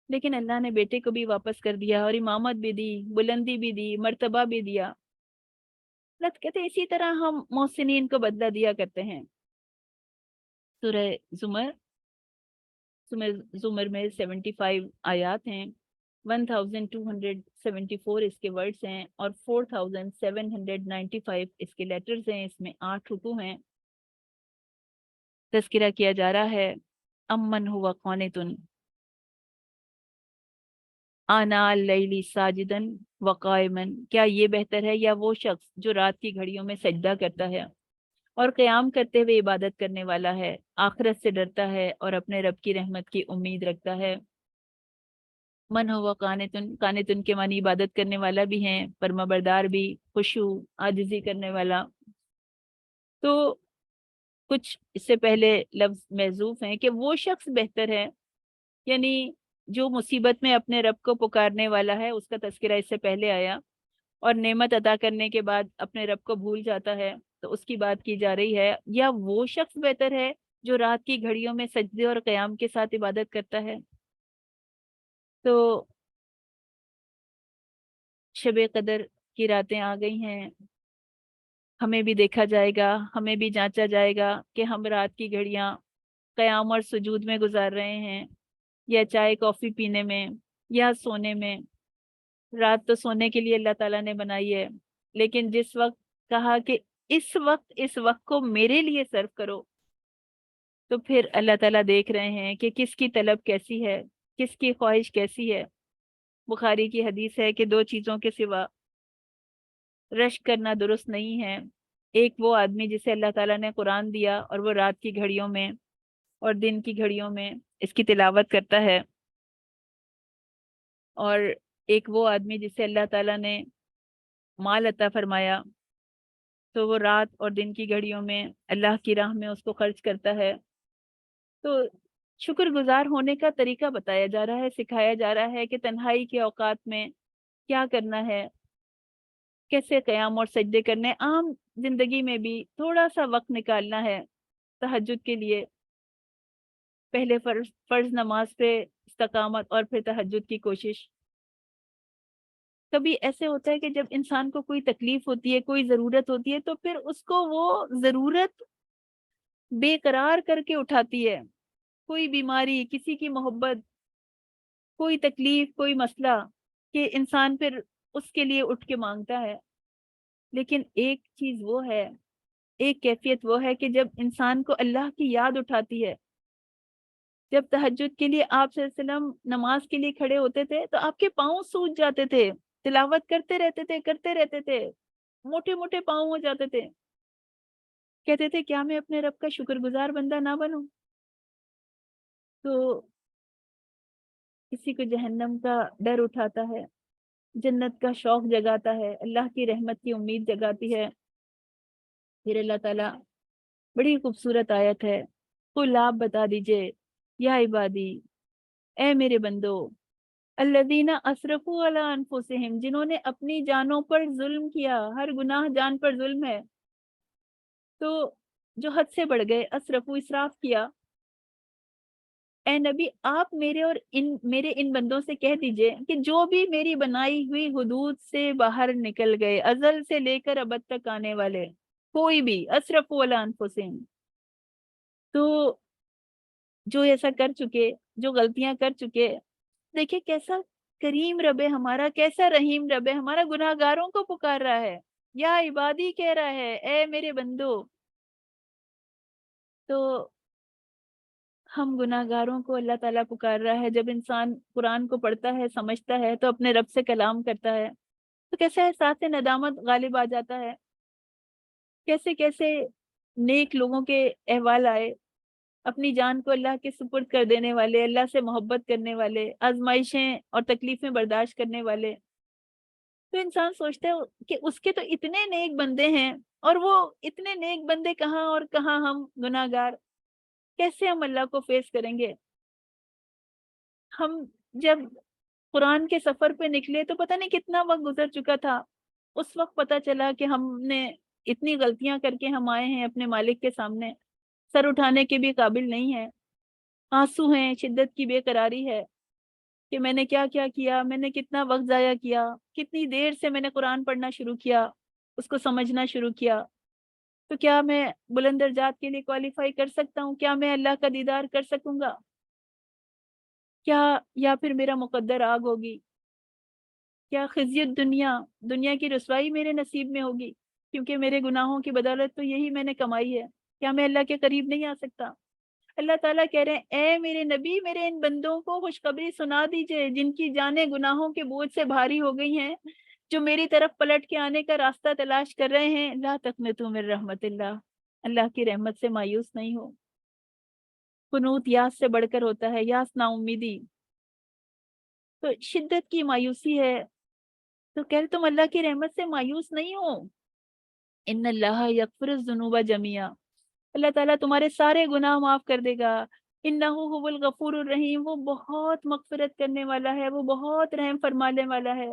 لیکن اللہ نے بیٹے کو بھی واپس کر دیا، اور امامت بھی دی، بلندی بھی دی، مرتبہ بھی دیا۔ اللہ کہتے ہیں اسی طرح ہم محسنین کو بدلہ دیا کرتے ہیں۔ سورہ زمر زمر میں 75 آیات ہیں، 1274 اس کے ورڈز ہیں، اور 4795 اس کے لیٹرز ہیں، اس میں 8 رکوع ہیں۔ تذکرہ کیا جا رہا ہے امن ہوا قانتن آنا اللیل ساجدن وقائمن، کیا یہ بہتر ہے یا وہ شخص جو رات کی گھڑیوں میں سجدہ کرتا ہے اور قیام کرتے ہوئے عبادت کرنے والا ہے، آخرت سے ڈرتا ہے اور اپنے رب کی رحمت کی امید رکھتا ہے۔ من ہوا قانتن، قانتن کے معنی عبادت کرنے والا بھی ہیں، فرما بردار بھی، خشوع عاجزی کرنے والا۔ تو کچھ اس سے پہلے لفظ محذوف ہیں کہ وہ شخص بہتر ہے، یعنی جو مصیبت میں اپنے رب کو پکارنے والا ہے، اس کا تذکرہ اس سے پہلے آیا، اور نعمت عطا کرنے کے بعد اپنے رب کو بھول جاتا ہے، تو اس کی بات کی جا رہی ہے۔ یا وہ شخص بہتر ہے جو رات کی گھڑیوں میں سجدے اور قیام کے ساتھ عبادت کرتا ہے۔ تو شب قدر کی راتیں آ گئی ہیں، ہمیں بھی دیکھا جائے گا، ہمیں بھی جانچا جائے گا کہ ہم رات کی گھڑیاں قیام اور سجود میں گزار رہے ہیں، یا چائے کافی پینے میں، یا سونے میں۔ رات تو سونے کے لیے اللہ تعالیٰ نے بنائی ہے، لیکن جس وقت کہا کہ اس وقت کو میرے لیے صرف کرو، تو پھر اللہ تعالیٰ دیکھ رہے ہیں کہ کس کی طلب کیسی ہے، کس کی خواہش کیسی ہے۔ بخاری کی حدیث ہے کہ 2 چیزوں کے سوا رشک کرنا درست نہیں ہے۔ ایک وہ آدمی جسے اللہ تعالیٰ نے قرآن دیا اور وہ رات کی گھڑیوں میں اور دن کی گھڑیوں میں اس کی تلاوت کرتا ہے، اور ایک وہ آدمی جسے اللہ تعالیٰ نے مال عطا فرمایا تو وہ رات اور دن کی گھڑیوں میں اللہ کی راہ میں اس کو خرچ کرتا ہے۔ تو شکر گزار ہونے کا طریقہ بتایا جا رہا ہے، سکھایا جا رہا ہے کہ تنہائی کے اوقات میں کیا کرنا ہے، کیسے قیام اور سجدے کرنے، عام زندگی میں بھی تھوڑا سا وقت نکالنا ہے تہجد کے لیے۔ پہلے فرض نماز پہ استقامت اور پھر تہجد کی کوشش۔ کبھی ایسے ہوتا ہے کہ جب انسان کو کوئی تکلیف ہوتی ہے، کوئی ضرورت ہوتی ہے، تو پھر اس کو وہ ضرورت بے قرار کر کے اٹھاتی ہے۔ کوئی بیماری، کسی کی محبت، کوئی تکلیف، کوئی مسئلہ، کہ انسان پھر اس کے لیے اٹھ کے مانگتا ہے۔ لیکن ایک چیز وہ ہے، ایک کیفیت وہ ہے کہ جب انسان کو اللہ کی یاد اٹھاتی ہے جب تہجد کے لیے آپ صلی اللہ علیہ وسلم نماز کے لیے کھڑے ہوتے تھے تو آپ کے پاؤں سوج جاتے تھے، تلاوت کرتے رہتے تھے، موٹے موٹے پاؤں ہو جاتے تھے، کہتے تھے کیا میں اپنے رب کا شکر گزار بندہ نہ بنوں؟ تو کسی کو جہنم کا ڈر اٹھاتا ہے، جنت کا شوق جگاتا ہے، اللہ کی رحمت کی امید جگاتی ہے، پھر اللہ تعالیٰ بڑی خوبصورت آیت ہے، قل آپ بتا دیجئے یا عبادی، اے میرے بندو، الذین اسرفوا علی انفسہم، جنہوں نے اپنی جانوں پر ظلم کیا، ہر گناہ جان پر ظلم ہے، تو جو حد سے بڑھ گئے، اسرفو اسراف کیا، اے نبی آپ میرے ان بندوں سے کہہ دیجئے کہ جو بھی میری بنائی ہوئی حدود سے باہر نکل گئے، ازل سے لے کر ابد تک آنے والے کوئی بھی، اسرفوا علی انفسہم، تو جو ایسا کر چکے، جو غلطیاں کر چکے، دیکھیں کیسا کریم رب ہے ہمارا، کیسا رحیم رب ہے ہمارا، گناہ گاروں کو پکار رہا ہے، یا عبادی کہہ رہا ہے، اے میرے بندو. تو ہم گناہ گاروں کو اللہ تعالیٰ پکار رہا ہے. جب انسان قرآن کو پڑھتا ہے، سمجھتا ہے، تو اپنے رب سے کلام کرتا ہے، تو کیسے احساس ندامت غالب آ جاتا ہے، کیسے کیسے نیک لوگوں کے احوال آئے، اپنی جان کو اللہ کے سپرد کر دینے والے، اللہ سے محبت کرنے والے، آزمائشیں اور تکلیفیں برداشت کرنے والے. تو انسان سوچتا ہے کہ اس کے تو اتنے نیک بندے ہیں، اور وہ اتنے نیک بندے کہاں اور کہاں ہم گناہ گار، کیسے ہم اللہ کو فیس کریں گے؟ ہم جب قرآن کے سفر پہ نکلے تو پتہ نہیں کتنا وقت گزر چکا تھا. اس وقت پتہ چلا کہ ہم نے اتنی غلطیاں کر کے ہم آئے ہیں اپنے مالک کے سامنے، سر اٹھانے کے بھی قابل نہیں ہے، آنسو ہیں، شدت کی بے قراری ہے کہ میں نے کیا کیا کیا، میں نے کتنا وقت ضائع کیا، کتنی دیر سے میں نے قرآن پڑھنا شروع کیا، اس کو سمجھنا شروع کیا. تو کیا میں بلند درجات کے لیے کوالیفائی کر سکتا ہوں؟ کیا میں اللہ کا دیدار کر سکوں گا؟ کیا یا پھر میرا مقدر آگ ہوگی؟ کیا خزیت دنیا کی رسوائی میرے نصیب میں ہوگی؟ کیونکہ میرے گناہوں کی بدولت تو یہی میں نے کمائی ہے. کیا میں اللہ کے قریب نہیں آ سکتا؟ اللہ تعالیٰ کہہ رہے ہیں اے میرے نبی، میرے ان بندوں کو خوشخبری سنا دیجئے جن کی جانیں گناہوں کے بوجھ سے بھاری ہو گئی ہیں، جو میری طرف پلٹ کے آنے کا راستہ تلاش کر رہے ہیں. لا تقنطوا من رحمت اللہ، اللہ کی رحمت سے مایوس نہیں ہو. قنوت یاس سے بڑھ کر ہوتا ہے، یاس نا امیدی، تو شدت کی مایوسی ہے. تو کہہ رہے تم اللہ کی رحمت سے مایوس نہیں ہو. ان اللہ یغفر الذنوب جميعا، اللہ تعالیٰ تمہارے سارے گناہ معاف کر دے گا. انہ هو الغفور الرحیم، وہ بہت مغفرت کرنے والا ہے، وہ بہت رحم فرمانے والا ہے.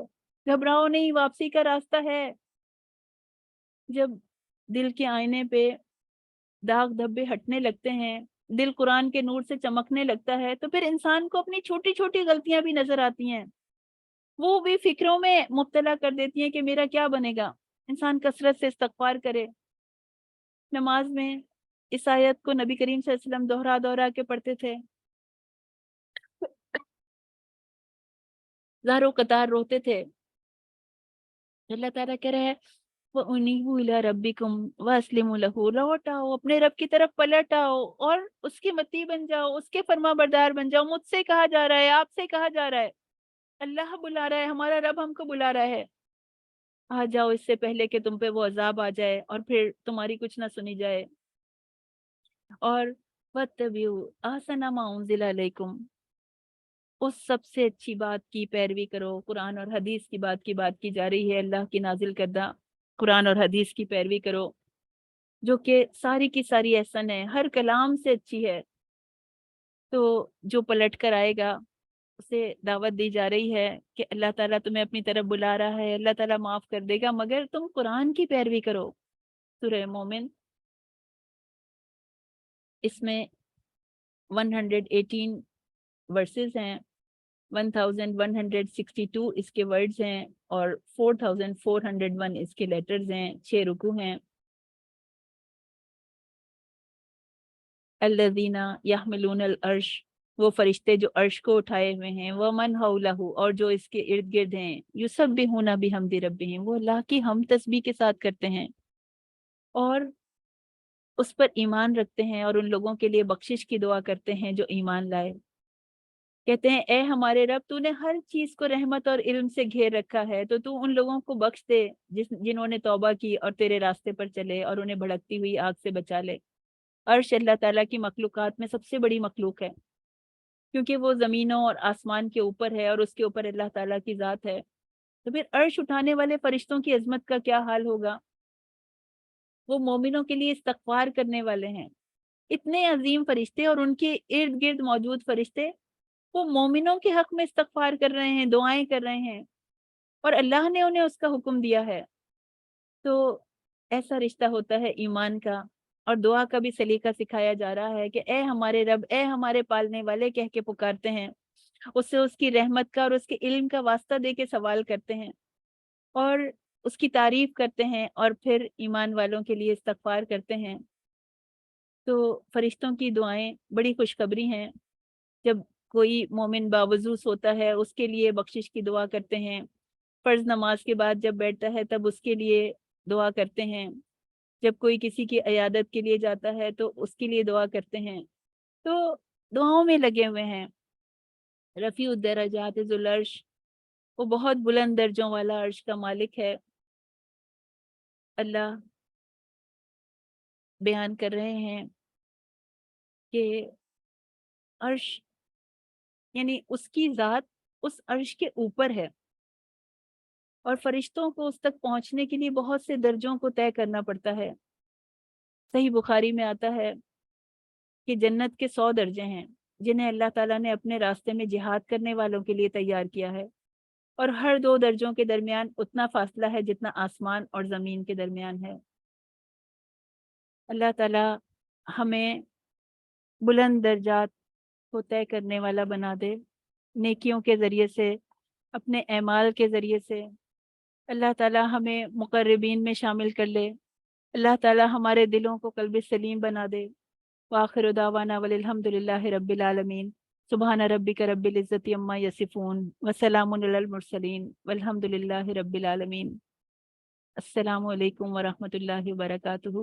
گھبراؤ نہیں، واپسی کا راستہ ہے. جب دل کے آئینے پہ داغ دھبے ہٹنے لگتے ہیں، دل قرآن کے نور سے چمکنے لگتا ہے، تو پھر انسان کو اپنی چھوٹی چھوٹی غلطیاں بھی نظر آتی ہیں، وہ بھی فکروں میں مبتلا کر دیتی ہیں کہ میرا کیا بنے گا. انسان کثرت سے استغفار کرے. نماز میں اس آیت کو نبی کریم صلی اللہ علیہ وسلم دوہرا دوہرا کے پڑھتے تھے، زاروں قطار روتے تھے. اللہ تعالیٰ کہہ رہے ہیں وَأُنِيبُوا إِلَىٰ رَبِّكُمْ وَأَسْلِمُوا لَهُ، لوٹ آؤ، اپنے رب کی طرف پلٹ آؤ اور اس کی متی بن جاؤ، اس کے فرما بردار بن جاؤ. مجھ سے کہا جا رہا ہے، آپ سے کہا جا رہا ہے، اللہ بلا رہا ہے، ہمارا رب ہم کو بلا رہا ہے. آ جاؤ اس سے پہلے کہ تم پہ وہ عذاب آ جائے اور پھر تمہاری کچھ نہ سنی جائے. اور وَاتَّبِعُوا أَحْسَنَ مَا أُنزِلَ إِلَيْكُمْ، اس سب سے اچھی بات کی پیروی کرو. قرآن اور حدیث کی بات کی جا رہی ہے، اللہ کی نازل کردہ قرآن اور حدیث کی پیروی کرو، جو کہ ساری کی ساری احسن ہے، ہر کلام سے اچھی ہے. تو جو پلٹ کر آئے گا اسے دعوت دی جا رہی ہے کہ اللہ تعالیٰ تمہیں اپنی طرف بلا رہا ہے، اللہ تعالیٰ معاف کر دے گا مگر تم قرآن کی پیروی کرو. سورہ مومن، اس میں 118 ورسز ہیں، 1162 اس کے ورڈز ہیں اور 4401 اس کے لیٹرز ہیں، 6 رکوع ہیں. الذین یحملون العرش، وہ فرشتے جو عرش کو اٹھائے ہوئے ہیں، ومن حولہ، اور جو اس کے ارد گرد ہیں، یسبحون بحمد ربہم، وہ اللہ کی ہم تسبیح کے ساتھ کرتے ہیں. اور اس پر ایمان رکھتے ہیں اور ان لوگوں کے لیے بخشش کی دعا کرتے ہیں جو ایمان لائے۔ کہتے ہیں اے ہمارے رب، تو نے ہر چیز کو رحمت اور علم سے گھیر رکھا ہے، تو تو ان لوگوں کو بخش دے جنہوں نے توبہ کی اور تیرے راستے پر چلے اور انہیں بھڑکتی ہوئی آگ سے بچا لے۔ عرش اللہ تعالیٰ کی مخلوقات میں سب سے بڑی مخلوق ہے، کیونکہ وہ زمینوں اور آسمان کے اوپر ہے اور اس کے اوپر اللہ تعالیٰ کی ذات ہے۔ تو پھر عرش اٹھانے والے فرشتوں کی عظمت کا کیا حال ہوگا؟ وہ مومنوں کے لیے استغفار کرنے والے ہیں۔ اتنے عظیم فرشتے اور ان کے ارد گرد موجود فرشتے وہ مومنوں کے حق میں استغفار کر رہے ہیں، دعائیں کر رہے ہیں، اور اللہ نے انہیں اس کا حکم دیا ہے۔ تو ایسا رشتہ ہوتا ہے ایمان کا، اور دعا کا بھی سلیقہ سکھایا جا رہا ہے کہ اے ہمارے رب، اے ہمارے پالنے والے کہہ کے پکارتے ہیں، اس سے اس کی رحمت کا اور اس کے علم کا واسطہ دے کے سوال کرتے ہیں اور اس کی تعریف کرتے ہیں، اور پھر ایمان والوں کے لیے استغفار کرتے ہیں۔ تو فرشتوں کی دعائیں بڑی خوشخبری ہیں۔ جب کوئی مومن باوضو ہوتا ہے اس کے لیے بخشش کی دعا کرتے ہیں، فرض نماز کے بعد جب بیٹھتا ہے تب اس کے لیے دعا کرتے ہیں، جب کوئی کسی کی عیادت کے لیے جاتا ہے تو اس کے لیے دعا کرتے ہیں۔ تو دعاؤں میں لگے ہوئے ہیں۔ رفیع الدرجات ذو العرش، وہ بہت بلند درجوں والا عرش کا مالک ہے۔ اللہ بیان کر رہے ہیں کہ عرش یعنی اس کی ذات اس عرش کے اوپر ہے، اور فرشتوں کو اس تک پہنچنے کے لیے بہت سے درجوں کو طے کرنا پڑتا ہے۔ صحیح بخاری میں آتا ہے کہ جنت کے 100 درجے ہیں جنہیں اللہ تعالیٰ نے اپنے راستے میں جہاد کرنے والوں کے لیے تیار کیا ہے، اور ہر 2 درجوں کے درمیان اتنا فاصلہ ہے جتنا آسمان اور زمین کے درمیان ہے۔ اللہ تعالیٰ ہمیں بلند درجات کو طے کرنے والا بنا دے، نیکیوں کے ذریعے سے، اپنے اعمال کے ذریعے سے۔ اللہ تعالیٰ ہمیں مقربین میں شامل کر لے۔ اللہ تعالیٰ ہمارے دلوں کو قلب سلیم بنا دے۔ وآخر دعوانا والحمد للہ رب العالمین۔ سبحان ربک رب العزت عما یصفون وسلام علی المرسلین والحمد للہ رب العالمین۔ السلام علیکم ورحمۃ اللہ وبرکاتہ۔